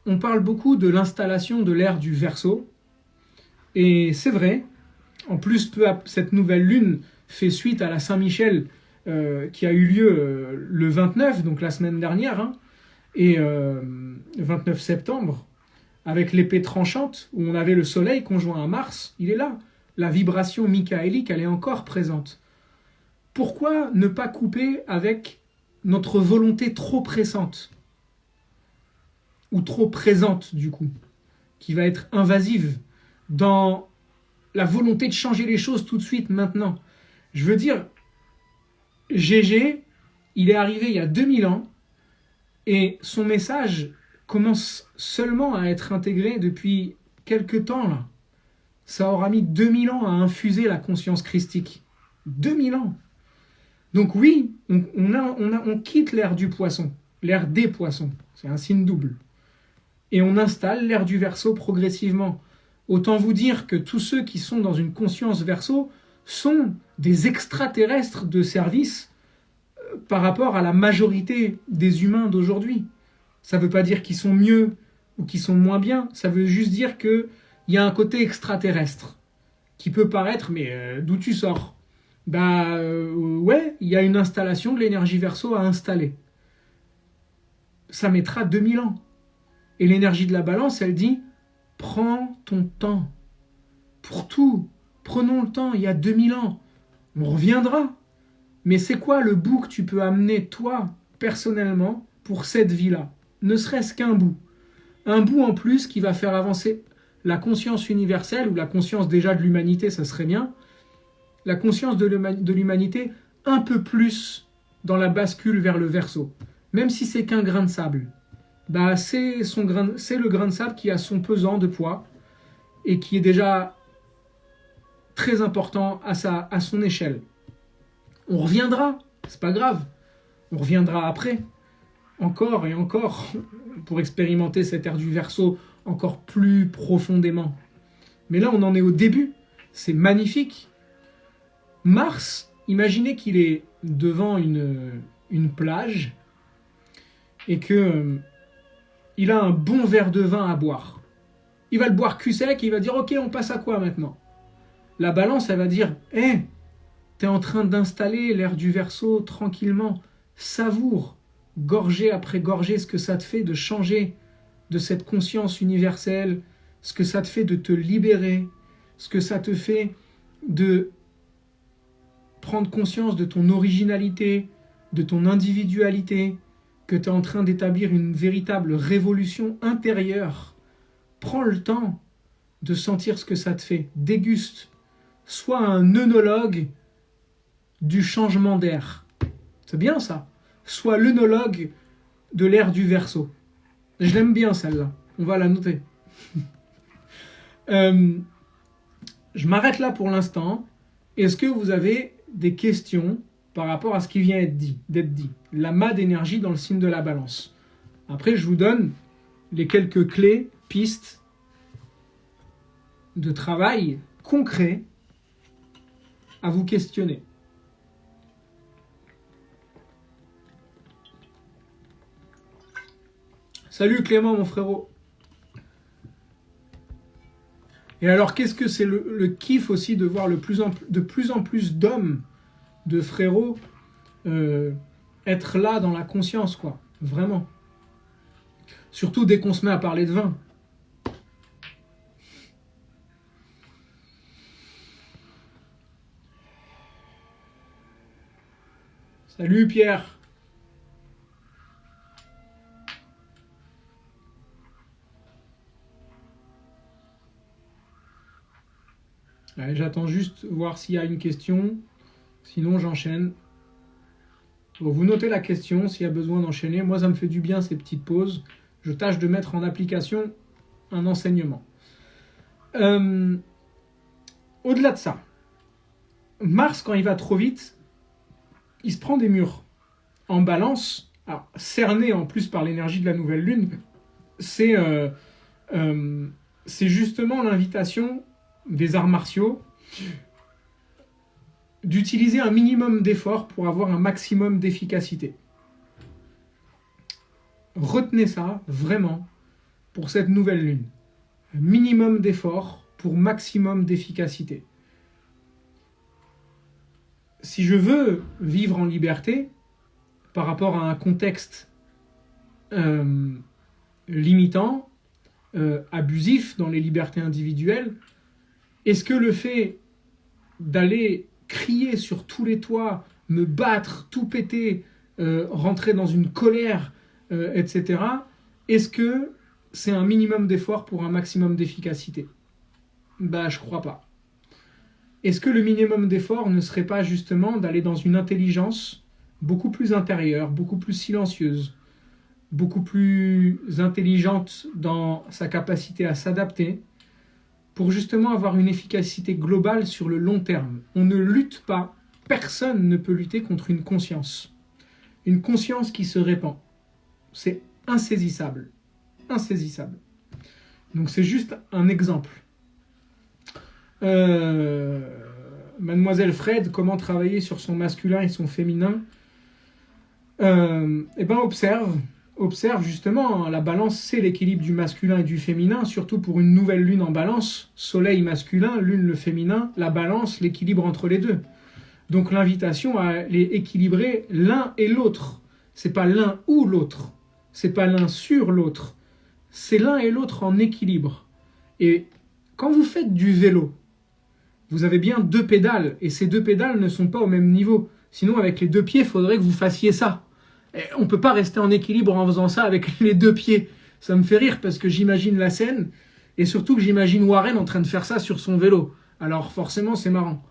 on parle beaucoup de l'installation de l'ère du Verseau. Et c'est vrai. En plus, cette nouvelle lune fait suite à la Saint-Michel qui a eu lieu le 29, donc la semaine dernière, hein, et le 29 septembre, avec l'épée tranchante, où on avait le soleil conjoint à Mars, il est là. La vibration michaélique, elle est encore présente. Pourquoi ne pas couper avec notre volonté trop pressante? Ou trop présente, du coup, qui va être invasive dans la volonté de changer les choses tout de suite, maintenant. Je veux dire, Gégé, il est arrivé il y a 2000 ans, Et son message commence seulement à être intégré depuis quelques temps, là. Ça aura mis 2000 ans à infuser la conscience christique. 2000 ans. Donc oui, on quitte l'ère du poisson, l'ère des poissons. C'est un signe double. Et on installe l'ère du Verseau progressivement. Autant vous dire que tous ceux qui sont dans une conscience Verseau sont des extraterrestres de service par rapport à la majorité des humains d'aujourd'hui. Ça ne veut pas dire qu'ils sont mieux ou qu'ils sont moins bien, ça veut juste dire qu'il y a un côté extraterrestre qui peut paraître, mais d'où tu sors? Ouais, il y a une installation de l'énergie Verseau à installer. Ça mettra 2000 ans. Et l'énergie de la balance, elle dit, prends ton temps. Pour tout, prenons le temps, il y a 2000 ans. On reviendra. Mais c'est quoi le bout que tu peux amener, toi, personnellement, pour cette vie-là? Ne serait-ce qu'un bout. Un bout en plus qui va faire avancer la conscience universelle, ou la conscience déjà de l'humanité, ça serait bien, la conscience de l'humanité un peu plus dans la bascule vers le Verseau. Même si c'est qu'un grain de sable. C'est le grain de sable qui a son pesant de poids et qui est déjà très important à son échelle. On reviendra, c'est pas grave. On reviendra après, encore et encore, pour expérimenter cette ère du Verseau encore plus profondément. Mais là, on en est au début. C'est magnifique. Mars, imaginez qu'il est devant une plage et que il a un bon verre de vin à boire. Il va le boire cul sec et il va dire « Ok, on passe à quoi maintenant ?» La balance, elle va dire « Hé, t'es en train d'installer l'ère du Verseau tranquillement. Savoure, gorgée après gorgée, ce que ça te fait de changer de cette conscience universelle, ce que ça te fait de te libérer, ce que ça te fait de prendre conscience de ton originalité, de ton individualité, que tu es en train d'établir une véritable révolution intérieure. Prends le temps de sentir ce que ça te fait. Déguste. Sois un œnologue du changement d'air. C'est bien ça. Sois l'œnologue de l'ère du Verseau. Je l'aime bien celle-là. On va la noter. Je m'arrête là pour l'instant. Est-ce que vous avez des questions par rapport à ce qui vient d'être dit? L'amas d'énergie dans le signe de la balance. Après, je vous donne les quelques clés, pistes de travail concret à vous questionner. Salut Clément, mon frérot. Et alors, qu'est-ce que c'est le kiff aussi de voir de plus en plus d'hommes, de frérots, être là dans la conscience, quoi. Vraiment. Surtout dès qu'on se met à parler de vin. Salut Pierre. Allez, j'attends juste voir s'il y a une question. Sinon, j'enchaîne. Bon, vous notez la question s'il y a besoin d'enchaîner. Moi, ça me fait du bien ces petites pauses. Je tâche de mettre en application un enseignement. Au-delà de ça, Mars, quand il va trop vite, il se prend des murs. En balance, alors, cerné en plus par l'énergie de la nouvelle lune, c'est justement l'invitation des arts martiaux d'utiliser un minimum d'effort pour avoir un maximum d'efficacité. Retenez ça, vraiment, pour cette nouvelle lune. Un minimum d'effort pour maximum d'efficacité. Si je veux vivre en liberté, par rapport à un contexte limitant, abusif dans les libertés individuelles, est-ce que le fait d'aller crier sur tous les toits, me battre, tout péter, rentrer dans une colère, etc., est-ce que c'est un minimum d'effort pour un maximum d'efficacité? Je crois pas. Est-ce que le minimum d'effort ne serait pas justement d'aller dans une intelligence beaucoup plus intérieure, beaucoup plus silencieuse, beaucoup plus intelligente dans sa capacité à s'adapter, pour justement avoir une efficacité globale sur le long terme. On ne lutte pas, personne ne peut lutter contre une conscience. Une conscience qui se répand. C'est insaisissable. Insaisissable. Donc c'est juste un exemple. Mademoiselle Fred, comment travailler sur son masculin et son féminin? Observe justement, la balance c'est l'équilibre du masculin et du féminin, surtout pour une nouvelle lune en balance, soleil masculin, lune le féminin, la balance, l'équilibre entre les deux. Donc l'invitation à les équilibrer l'un et l'autre. C'est pas l'un ou l'autre, c'est pas l'un sur l'autre, c'est l'un et l'autre en équilibre. Et quand vous faites du vélo, vous avez bien 2 pédales, et ces 2 pédales ne sont pas au même niveau. Sinon, avec les 2 pieds, il faudrait que vous fassiez ça. Et on ne peut pas rester en équilibre en faisant ça avec les 2 pieds. Ça me fait rire parce que j'imagine la scène, et surtout que j'imagine Warren en train de faire ça sur son vélo. Alors forcément, c'est marrant.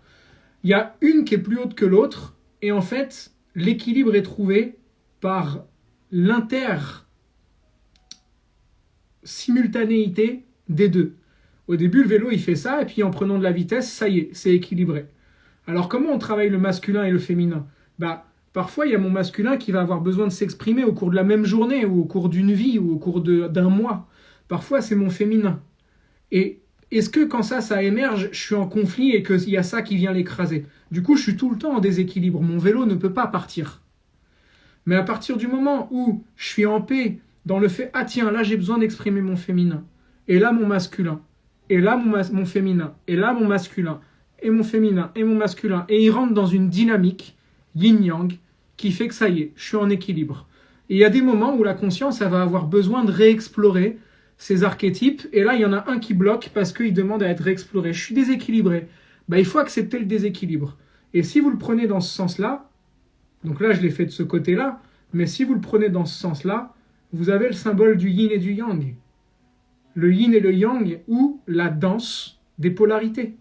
Il y a une qui est plus haute que l'autre, et en fait, l'équilibre est trouvé par simultanéité des deux. Au début, le vélo, il fait ça, et puis en prenant de la vitesse, ça y est, c'est équilibré. Alors, comment on travaille le masculin et le féminin? Parfois, il y a mon masculin qui va avoir besoin de s'exprimer au cours de la même journée, ou au cours d'une vie, ou au cours d'un mois. Parfois, c'est mon féminin. Et est-ce que quand ça émerge, je suis en conflit et qu'il y a ça qui vient l'écraser? Du coup, je suis tout le temps en déséquilibre. Mon vélo ne peut pas partir. Mais à partir du moment où je suis en paix dans le fait, ah tiens, là j'ai besoin d'exprimer mon féminin, et là mon masculin, et là mon féminin, et là mon masculin, et mon féminin, et mon masculin, et il rentre dans une dynamique yin-yang qui fait que ça y est, je suis en équilibre. Et il y a des moments où la conscience, elle va avoir besoin de réexplorer ces archétypes, et là il y en a un qui bloque parce qu'il demande à être réexploré. Je suis déséquilibré. Il faut accepter le déséquilibre. Et si vous le prenez dans ce sens-là, donc là je l'ai fait de ce côté-là, mais si vous le prenez dans ce sens-là, vous avez le symbole du yin et du yang. Le yin et le yang, ou la danse des polarités.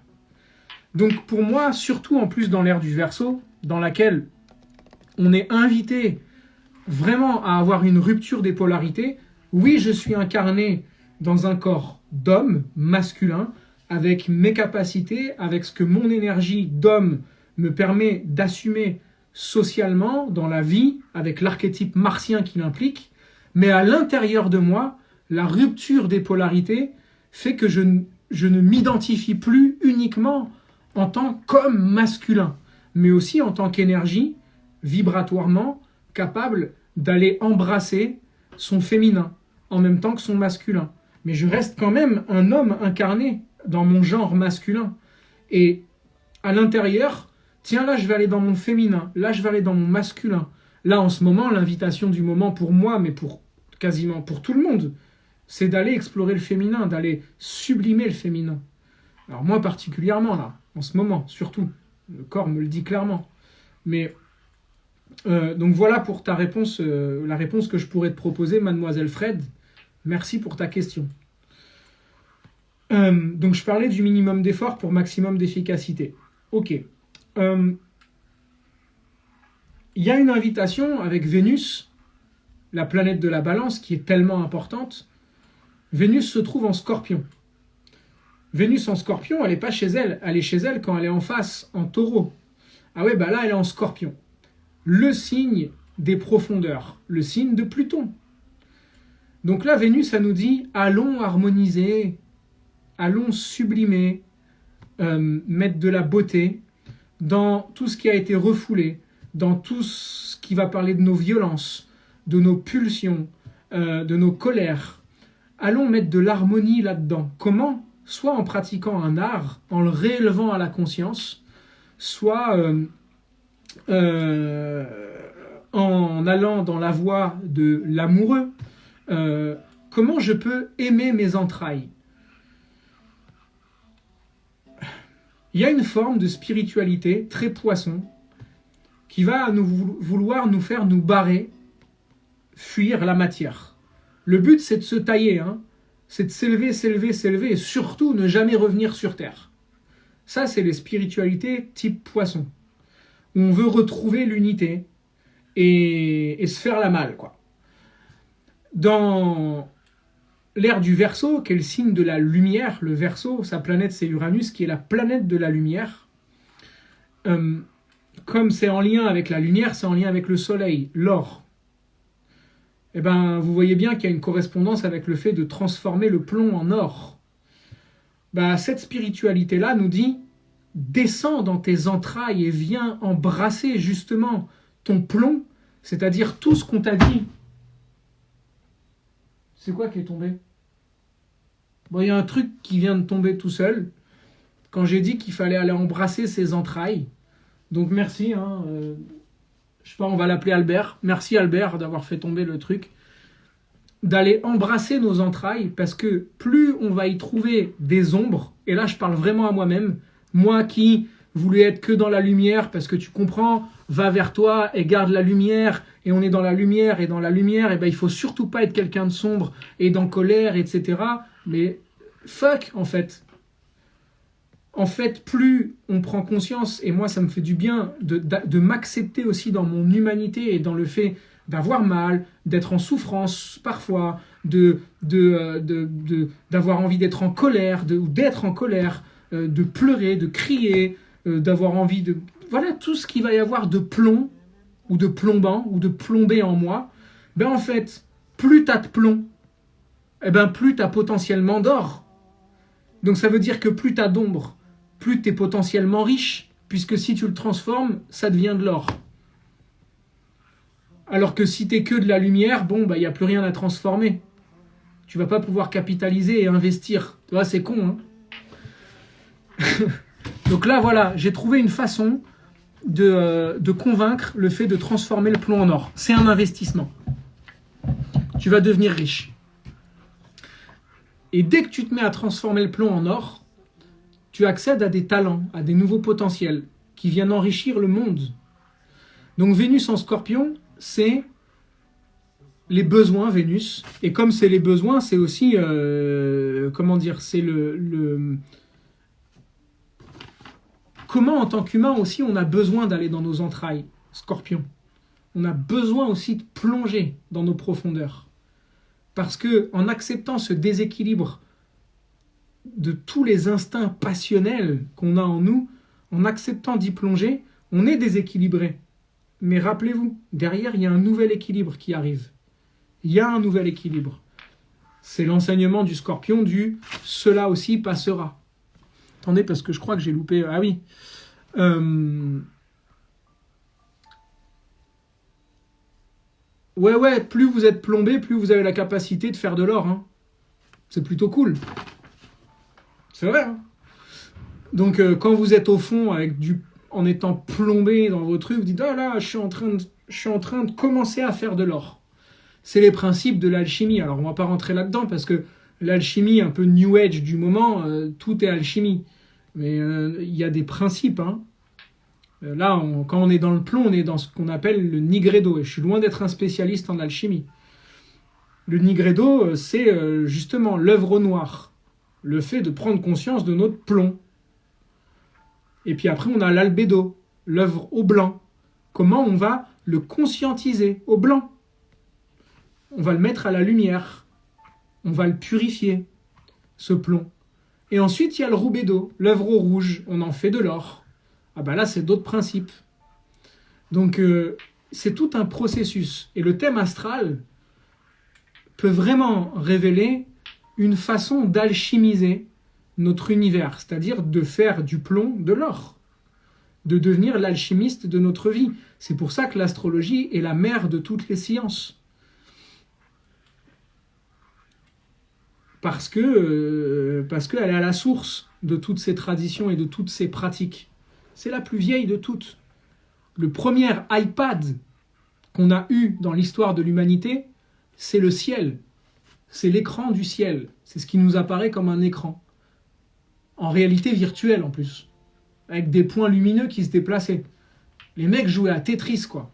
Donc pour moi, surtout en plus dans l'ère du Verseau, dans laquelle on est invité vraiment à avoir une rupture des polarités, oui, je suis incarné dans un corps d'homme, masculin, avec mes capacités, avec ce que mon énergie d'homme me permet d'assumer socialement, dans la vie, avec l'archétype martien qui l'implique, mais à l'intérieur de moi, la rupture des polarités fait que je ne m'identifie plus uniquement en tant qu'homme masculin, mais aussi en tant qu'énergie, vibratoirement, capable d'aller embrasser son féminin, en même temps que son masculin. Mais je reste quand même un homme incarné dans mon genre masculin. Et à l'intérieur, tiens, là, je vais aller dans mon féminin, là, je vais aller dans mon masculin. Là, en ce moment, l'invitation du moment pour moi, mais pour quasiment pour tout le monde, c'est d'aller explorer le féminin, d'aller sublimer le féminin. Alors moi particulièrement, là, en ce moment, surtout. Le corps me le dit clairement. Mais, donc voilà pour ta réponse, la réponse que je pourrais te proposer, mademoiselle Fred. Merci pour ta question. Donc je parlais du minimum d'effort pour maximum d'efficacité. Ok. Il y a une invitation avec Vénus, la planète de la balance, qui est tellement importante. Vénus se trouve en Scorpion. Vénus en Scorpion, elle n'est pas chez elle. Elle est chez elle quand elle est en face, en Taureau. Ah ouais, là, elle est en Scorpion. Le signe des profondeurs. Le signe de Pluton. Donc là, Vénus, ça nous dit, allons harmoniser, allons sublimer, mettre de la beauté dans tout ce qui a été refoulé, dans tout ce qui va parler de nos violences, de nos pulsions, de nos colères. Allons mettre de l'harmonie là-dedans. Comment ? Soit en pratiquant un art, en le réélevant à la conscience, soit en allant dans la voie de l'amoureux. Comment je peux aimer mes entrailles ? Il y a une forme de spiritualité très poisson qui va vouloir nous faire nous barrer, fuir la matière. Le but, c'est de se tailler, c'est de s'élever, s'élever, s'élever, et surtout ne jamais revenir sur Terre. Ça, c'est les spiritualités type poisson, où on veut retrouver l'unité et se faire la malle, quoi. Dans l'ère du Verseau, qui est le signe de la lumière, le Verseau, sa planète c'est Uranus, qui est la planète de la lumière. Comme c'est en lien avec la lumière, c'est en lien avec le soleil, l'or. Eh ben, vous voyez bien qu'il y a une correspondance avec le fait de transformer le plomb en or. Ben, cette spiritualité-là nous dit, descends dans tes entrailles et viens embrasser justement ton plomb, c'est-à-dire tout ce qu'on t'a dit. C'est quoi qui est tombé? Bon, il y a un truc qui vient de tomber tout seul, quand j'ai dit qu'il fallait aller embrasser ses entrailles. Donc merci, je sais pas, on va l'appeler Albert. Merci Albert d'avoir fait tomber le truc. D'aller embrasser nos entrailles, parce que plus on va y trouver des ombres, et là je parle vraiment à moi-même, moi qui voulais être que dans la lumière, parce que tu comprends, va vers toi et garde la lumière, et on est dans la lumière, et dans la lumière, et ben il faut surtout pas être quelqu'un de sombre, et dans colère, etc. Mais fuck, en fait. En fait, plus on prend conscience, et moi ça me fait du bien, de m'accepter aussi dans mon humanité, et dans le fait d'avoir mal, d'être en souffrance parfois, d'avoir envie d'être en colère, ou d'être en colère, de pleurer, de crier, d'avoir envie de... Voilà, tout ce qu'il va y avoir de plomb, ou de plombant, ou de plombé en moi, ben en fait, plus t'as de plomb, eh ben plus t'as potentiellement d'or. Donc ça veut dire que plus t'as d'ombre, plus t'es potentiellement riche, puisque si tu le transformes, ça devient de l'or. Alors que si t'es que de la lumière, bon, bah, y a plus rien à transformer. Tu vas pas pouvoir capitaliser et investir. Tu vois, c'est con, hein. Donc là, voilà, j'ai trouvé une façon de convaincre le fait de transformer le plomb en or. C'est un investissement. Tu vas devenir riche. Et dès que tu te mets à transformer le plomb en or, tu accèdes à des talents, à des nouveaux potentiels qui viennent enrichir le monde. Donc Vénus en Scorpion, c'est les besoins, Vénus. Et comme c'est les besoins, c'est aussi, comment dire, c'est comment en tant qu'humain aussi on a besoin d'aller dans nos entrailles, Scorpion. On a besoin aussi de plonger dans nos profondeurs. Parce que en acceptant ce déséquilibre de tous les instincts passionnels qu'on a en nous, en acceptant d'y plonger, on est déséquilibré. Mais rappelez-vous, derrière, il y a un nouvel équilibre qui arrive. Il y a un nouvel équilibre. C'est l'enseignement du Scorpion du « cela aussi passera ». Attendez, parce que je crois que j'ai loupé... Ah oui. Ouais, plus vous êtes plombé, plus vous avez la capacité de faire de l'or. Hein. C'est plutôt cool. C'est vrai. Hein. Donc, quand vous êtes au fond en étant plombé dans vos trucs, vous dites « Ah là, je suis en train de commencer à faire de l'or ». C'est les principes de l'alchimie. Alors, on ne va pas rentrer là-dedans parce que l'alchimie, un peu New Age du moment, tout est alchimie. Mais il y a des principes. Hein. Là, quand on est dans le plomb, on est dans ce qu'on appelle le nigredo. Et je suis loin d'être un spécialiste en alchimie. Le nigredo, c'est justement l'œuvre au noir. Le fait de prendre conscience de notre plomb. Et puis après, on a l'albédo, l'œuvre au blanc. Comment on va le conscientiser au blanc? On va le mettre à la lumière. On va le purifier, ce plomb. Et ensuite, il y a le rubédo, l'œuvre au rouge. On en fait de l'or. Ah ben là, c'est d'autres principes. Donc, c'est tout un processus. Et le thème astral peut vraiment révéler une façon d'alchimiser notre univers, c'est-à-dire de faire du plomb de l'or, de devenir l'alchimiste de notre vie. C'est pour ça que l'astrologie est la mère de toutes les sciences. Parce qu'elle est à la source de toutes ces traditions et de toutes ces pratiques. C'est la plus vieille de toutes. Le premier iPad qu'on a eu dans l'histoire de l'humanité, c'est le ciel. C'est l'écran du ciel. C'est ce qui nous apparaît comme un écran. En réalité virtuelle en plus. Avec des points lumineux qui se déplaçaient. Les mecs jouaient à Tetris, quoi.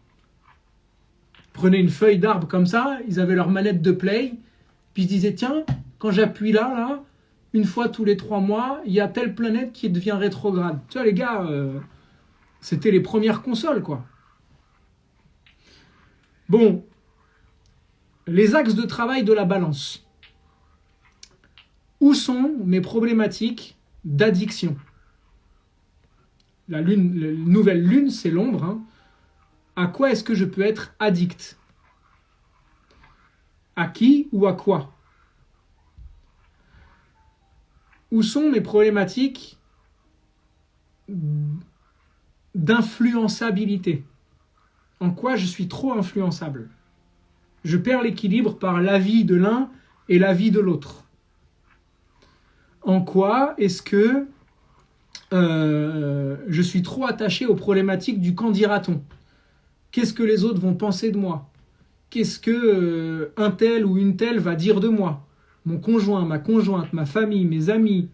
Ils prenaient une feuille d'arbre comme ça, ils avaient leur manette de play, puis ils se disaient, tiens, quand j'appuie là, une fois tous les 3 mois, il y a telle planète qui devient rétrograde. Tu vois, les gars, c'était les premières consoles, quoi. Bon, les axes de travail de la balance. Où sont mes problématiques d'addiction? La nouvelle lune, c'est l'ombre. Hein. À quoi est-ce que je peux être addict? À qui ou à quoi? Où sont mes problématiques d'influençabilité? En quoi je suis trop influençable? Je perds l'équilibre par l'avis de l'un et l'avis de l'autre. En quoi est-ce que je suis trop attaché aux problématiques du qu'en dira-t-on? Qu'est-ce que les autres vont penser de moi? Qu'est-ce que un tel ou une telle va dire de moi? Mon conjoint, ma conjointe, ma famille, mes amis.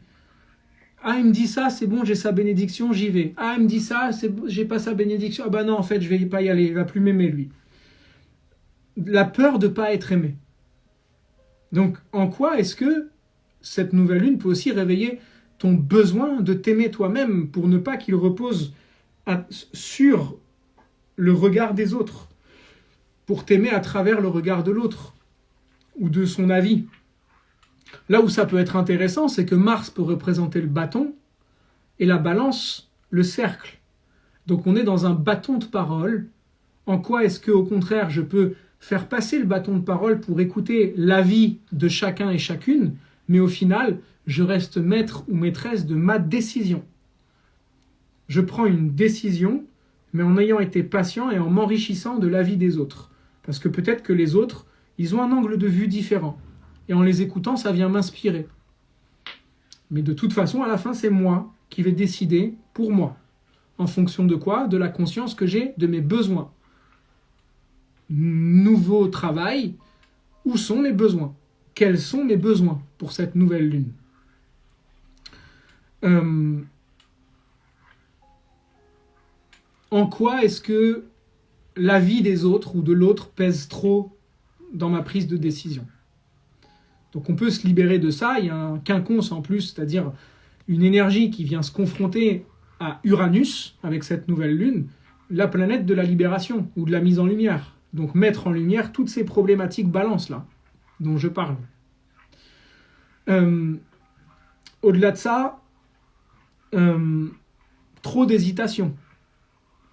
Ah, il me dit ça, c'est bon, j'ai sa bénédiction, j'y vais. Ah, il me dit ça, j'ai pas sa bénédiction. Ah bah non, en fait, je vais pas y aller, il va plus m'aimer, lui. La peur de pas être aimé. Donc, en quoi est-ce que cette nouvelle lune peut aussi réveiller ton besoin de t'aimer toi-même pour ne pas qu'il repose sur le regard des autres, pour t'aimer à travers le regard de l'autre ou de son avis. Là où ça peut être intéressant, c'est que Mars peut représenter le bâton et la balance, le cercle. Donc on est dans un bâton de parole. En quoi est-ce que, au contraire, je peux faire passer le bâton de parole pour écouter l'avis de chacun et chacune, mais au final, je reste maître ou maîtresse de ma décision. Je prends une décision, mais en ayant été patient et en m'enrichissant de l'avis des autres. Parce que peut-être que les autres, ils ont un angle de vue différent. Et en les écoutant, ça vient m'inspirer. Mais de toute façon, à la fin, c'est moi qui vais décider pour moi. En fonction de quoi? De la conscience que j'ai de mes besoins. Nouveau travail, où sont mes besoins? Quels sont mes besoins pour cette nouvelle lune? En quoi est-ce que l'avis des autres ou de l'autre pèse trop dans ma prise de décision? Donc on peut se libérer de ça. Il y a un quinconce en plus, c'est-à-dire une énergie qui vient se confronter à Uranus avec cette nouvelle lune, la planète de la libération ou de la mise en lumière. Donc mettre en lumière toutes ces problématiques balance là dont je parle. Au-delà de ça, trop d'hésitation.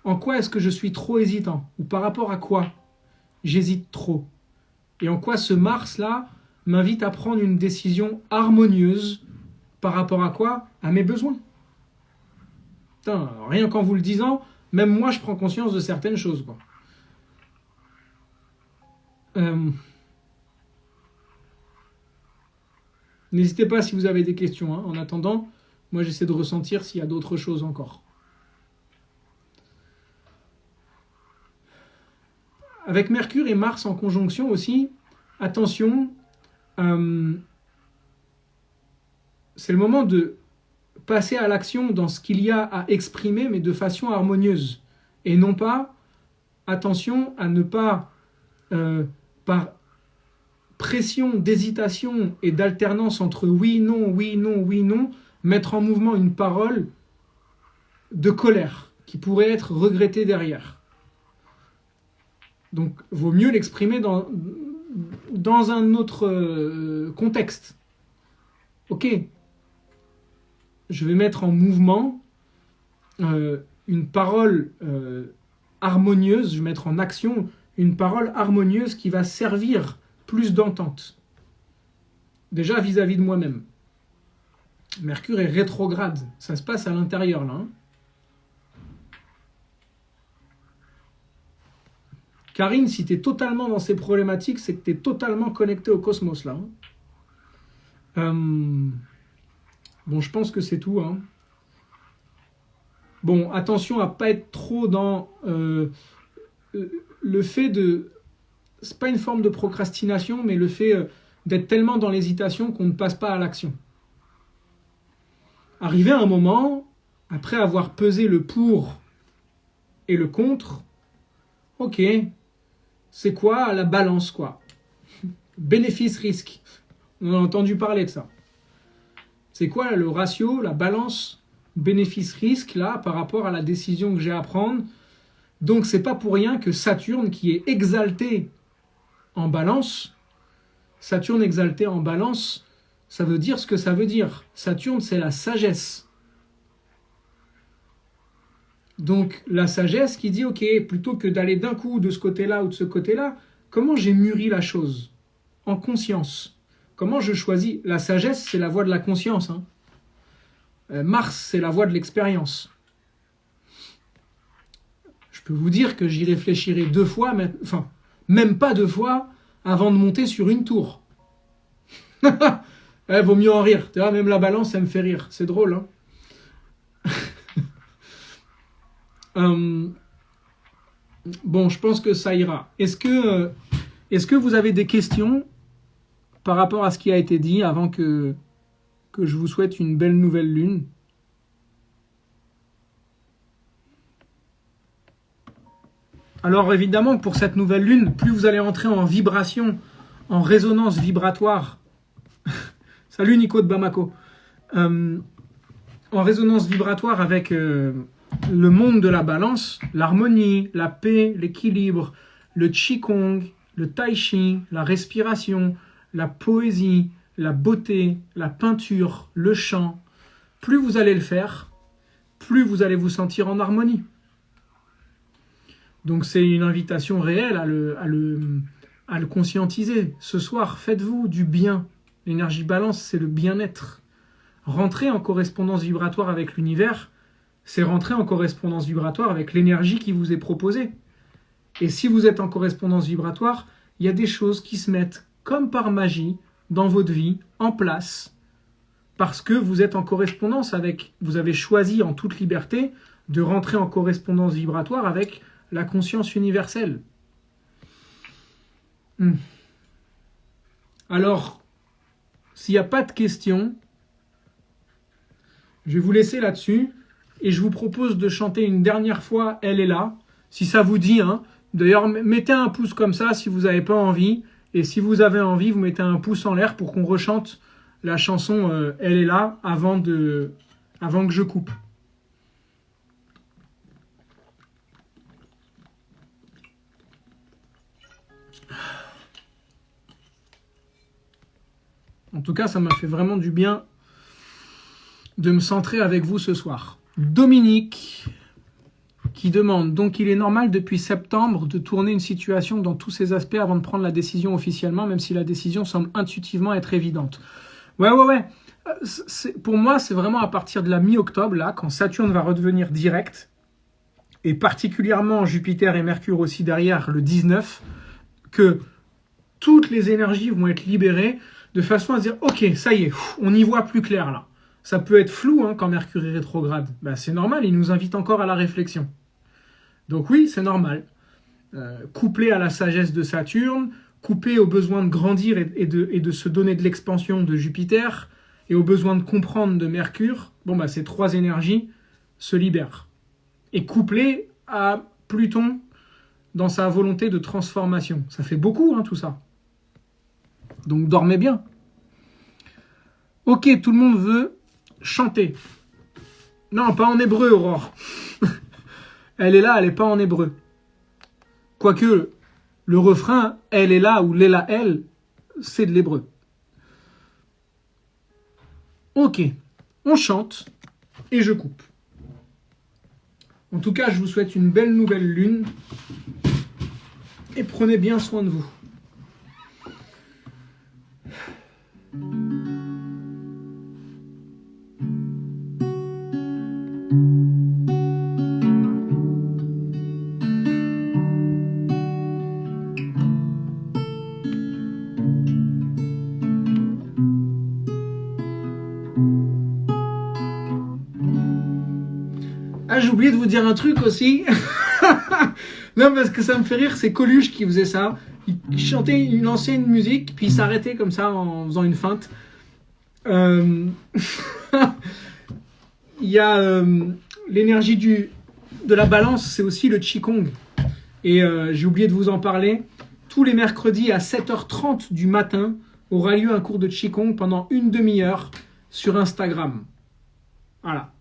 En quoi est-ce que je suis trop hésitant? Ou par rapport à quoi j'hésite trop? Et en quoi ce Mars-là m'invite à prendre une décision harmonieuse par rapport à quoi? À mes besoins. Putain, rien qu'en vous le disant, même moi je prends conscience de certaines choses, quoi. N'hésitez pas si vous avez des questions. Hein. En attendant, moi j'essaie de ressentir s'il y a d'autres choses encore. Avec Mercure et Mars en conjonction aussi, attention, c'est le moment de passer à l'action dans ce qu'il y a à exprimer, mais de façon harmonieuse. Et non pas, attention à ne pas, par pression, d'hésitation et d'alternance entre oui, non, oui, non, oui, non, mettre en mouvement une parole de colère qui pourrait être regrettée derrière. Donc, vaut mieux l'exprimer dans un autre contexte. Ok, je vais mettre en mouvement une parole harmonieuse, je vais mettre en action une parole harmonieuse qui va servir plus d'entente. Déjà vis-à-vis de moi-même. Mercure est rétrograde, ça se passe à l'intérieur là. Hein. Karine, si tu es totalement dans ces problématiques, c'est que tu es totalement connecté au cosmos là. Hein. Bon, je pense que c'est tout. Hein. Bon, attention à pas être trop dans le fait de... C'est pas une forme de procrastination, mais le fait d'être tellement dans l'hésitation qu'on ne passe pas à l'action. Arrivé à un moment, après avoir pesé le pour et le contre, ok, c'est quoi la balance, quoi? Bénéfice-risque. On a entendu parler de ça. C'est quoi le ratio, la balance bénéfice-risque là par rapport à la décision que j'ai à prendre? Donc c'est pas pour rien que Saturne, qui est exalté en balance, Saturne exalté en balance, ça veut dire ce que ça veut dire. Saturne, c'est la sagesse. Donc la sagesse qui dit, ok, plutôt que d'aller d'un coup de ce côté-là ou de ce côté-là, comment j'ai mûri la chose en conscience? Comment je choisis? La sagesse, c'est la voie de la conscience. Hein. Mars, c'est la voie de l'expérience. Je peux vous dire que j'y réfléchirai 2 fois, enfin, même pas 2 fois, avant de monter sur une tour. Vaut mieux en rire. Tu vois, même la balance, ça me fait rire. C'est drôle, hein. Bon, je pense que ça ira. Est-ce que vous avez des questions par rapport à ce qui a été dit avant que je vous souhaite une belle nouvelle lune? Alors évidemment, pour cette nouvelle lune, plus vous allez entrer en vibration, en résonance vibratoire. Salut Nico de Bamako. En résonance vibratoire avec le monde de la balance, l'harmonie, la paix, l'équilibre, le qigong, le tai chi, la respiration, la poésie, la beauté, la peinture, le chant. Plus vous allez le faire, plus vous allez vous sentir en harmonie. Donc c'est une invitation réelle à le conscientiser. Ce soir, faites-vous du bien. L'énergie balance, c'est le bien-être. Rentrer en correspondance vibratoire avec l'univers, c'est rentrer en correspondance vibratoire avec l'énergie qui vous est proposée. Et si vous êtes en correspondance vibratoire, il y a des choses qui se mettent comme par magie dans votre vie, en place, parce que vous êtes en correspondance avec, vous avez choisi en toute liberté de rentrer en correspondance vibratoire avec la conscience universelle. Alors, s'il n'y a pas de questions, je vais vous laisser là-dessus et je vous propose de chanter une dernière fois « Elle est là », si ça vous dit. Hein. D'ailleurs, mettez un pouce comme ça si vous n'avez pas envie. Et si vous avez envie, vous mettez un pouce en l'air pour qu'on rechante la chanson « Elle est là » avant que je coupe. En tout cas, ça m'a fait vraiment du bien de me centrer avec vous ce soir. Dominique qui demande, donc il est normal depuis septembre de tourner une situation dans tous ses aspects avant de prendre la décision officiellement, même si la décision semble intuitivement être évidente. Ouais. Pour moi, c'est vraiment à partir de la mi-octobre, là, quand Saturne va redevenir direct, et particulièrement Jupiter et Mercure aussi derrière le 19, que toutes les énergies vont être libérées de façon à se dire, ok, ça y est, on y voit plus clair là. Ça peut être flou quand Mercure est rétrograde. C'est normal, il nous invite encore à la réflexion. Donc oui, c'est normal. Couplé à la sagesse de Saturne, couplé au besoin de grandir et de se donner de l'expansion de Jupiter, et au besoin de comprendre de Mercure, ces 3 énergies se libèrent. Et couplé à Pluton dans sa volonté de transformation. Ça fait beaucoup, tout ça. Donc dormez bien. Ok, tout le monde veut chanter. Non, pas en hébreu, Aurore. Elle est là, elle n'est pas en hébreu. Quoique, le refrain, elle est là, ou l'éla, elle, c'est de l'hébreu. Ok, on chante, et je coupe. En tout cas, je vous souhaite une belle nouvelle lune, et prenez bien soin de vous. Ah, j'ai oublié de vous dire un truc aussi. Non, parce que ça me fait rire, c'est Coluche qui faisait ça. Il chantait, il lançait une musique, puis il s'arrêtait comme ça en faisant une feinte. Il y a l'énergie de la balance, c'est aussi le Qigong. Et j'ai oublié de vous en parler. Tous les mercredis à 7h30 du matin aura lieu un cours de Qigong pendant une demi-heure sur Instagram. Voilà.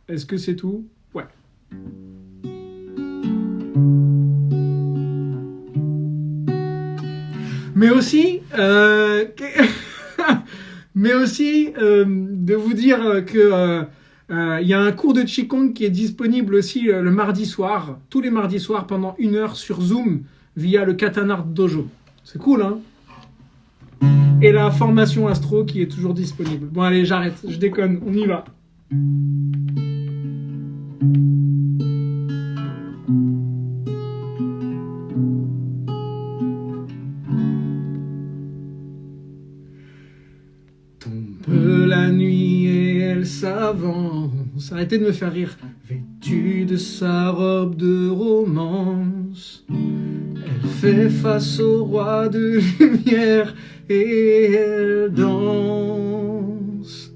Est-ce que c'est tout? Ouais. Mais aussi, de vous dire que y a un cours de Qigong qui est disponible aussi le mardi soir, tous les mardis soirs pendant 1 heure sur Zoom via le Katana Dojo. C'est cool, hein? Et la formation astro qui est toujours disponible. Bon allez, j'arrête, je déconne, on y va. Tombe la nuit et elle s'avance. Arrêtez de me faire rire. Vêtue de sa robe de romance, elle fait face au roi de lumière et elle danse.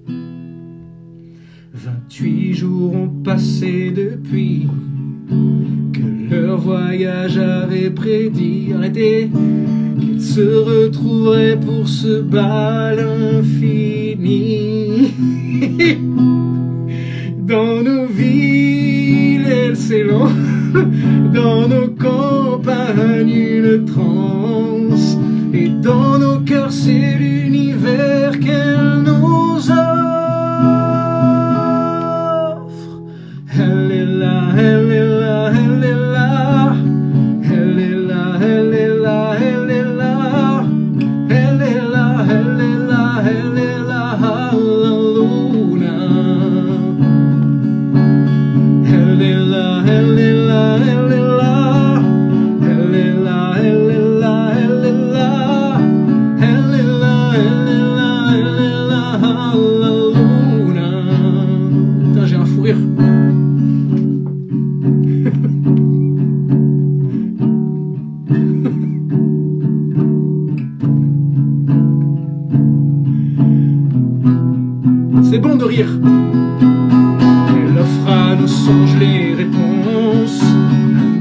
28 jours ont passé depuis que leur voyage avait prédit. Arrêtez, qu'ils se retrouveraient pour ce bal infini. Dans nos villes, elle s'élance, dans nos campagnes, une transe, et dans nos cœurs, c'est l'univers qu'elle nous offre. Elle est là, elle est là, elle est là, elle est là, elle est là, elle est là, elle est là, elle est là, elle est là, la luna. Elle est là, elle est là, elle est là, elle est là, elle est là, elle est là, elle est là, elle est là, elle est là, la luna. Putain, j'ai un fou rire. C'est bon de rire. Elle offre à nos songes les réponses, à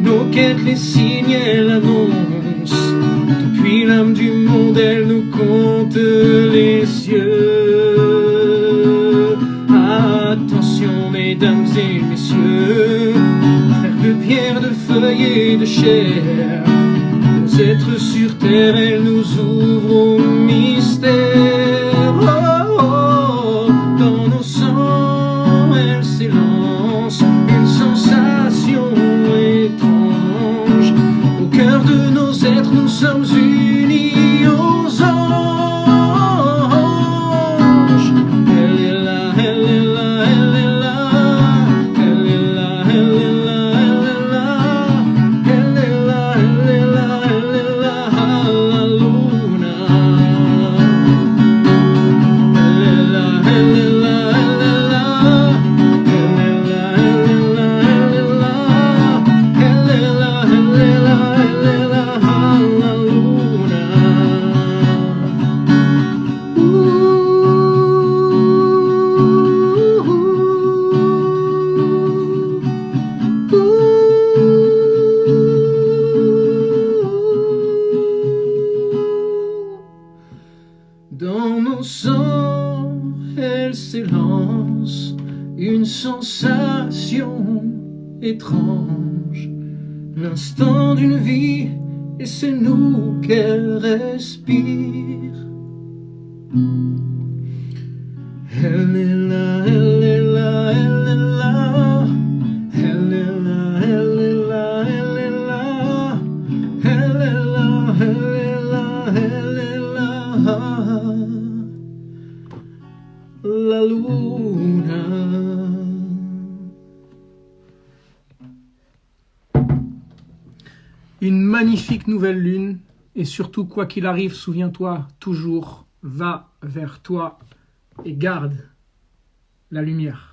nos quêtes les signes, elle annonce. Depuis l'âme du monde, elle nous compte les cieux. Attention mesdames et messieurs, frères de pierre, de feuilles et de chair, nos êtres sur terre, elle nous ouvre au mystère. Dans nos sangs, elle s'élance, une sensation étrange. Au cœur de nos êtres, nous sommes unis aux anges. Elle est là, elle est là, elle est là, elle est là, elle est là, elle est là, elle est là, elle est là, elle est là, la luna. Elle est là, elle est là, elle est là, elle est là, elle est là, elle est là, elle est là, elle est là, elle est là, la luna. Dans nos sangs, elle s'élance, une sensation étrange. L'instant d'une vie, et c'est nous qu'elle respire. Elle est là, elle est là, elle est là, elle est là, elle est là, elle est là, elle est là, elle est là, elle est là, la luna. Une magnifique nouvelle lune, et surtout, quoi qu'il arrive, souviens-toi toujours, va vers toi et garde la lumière.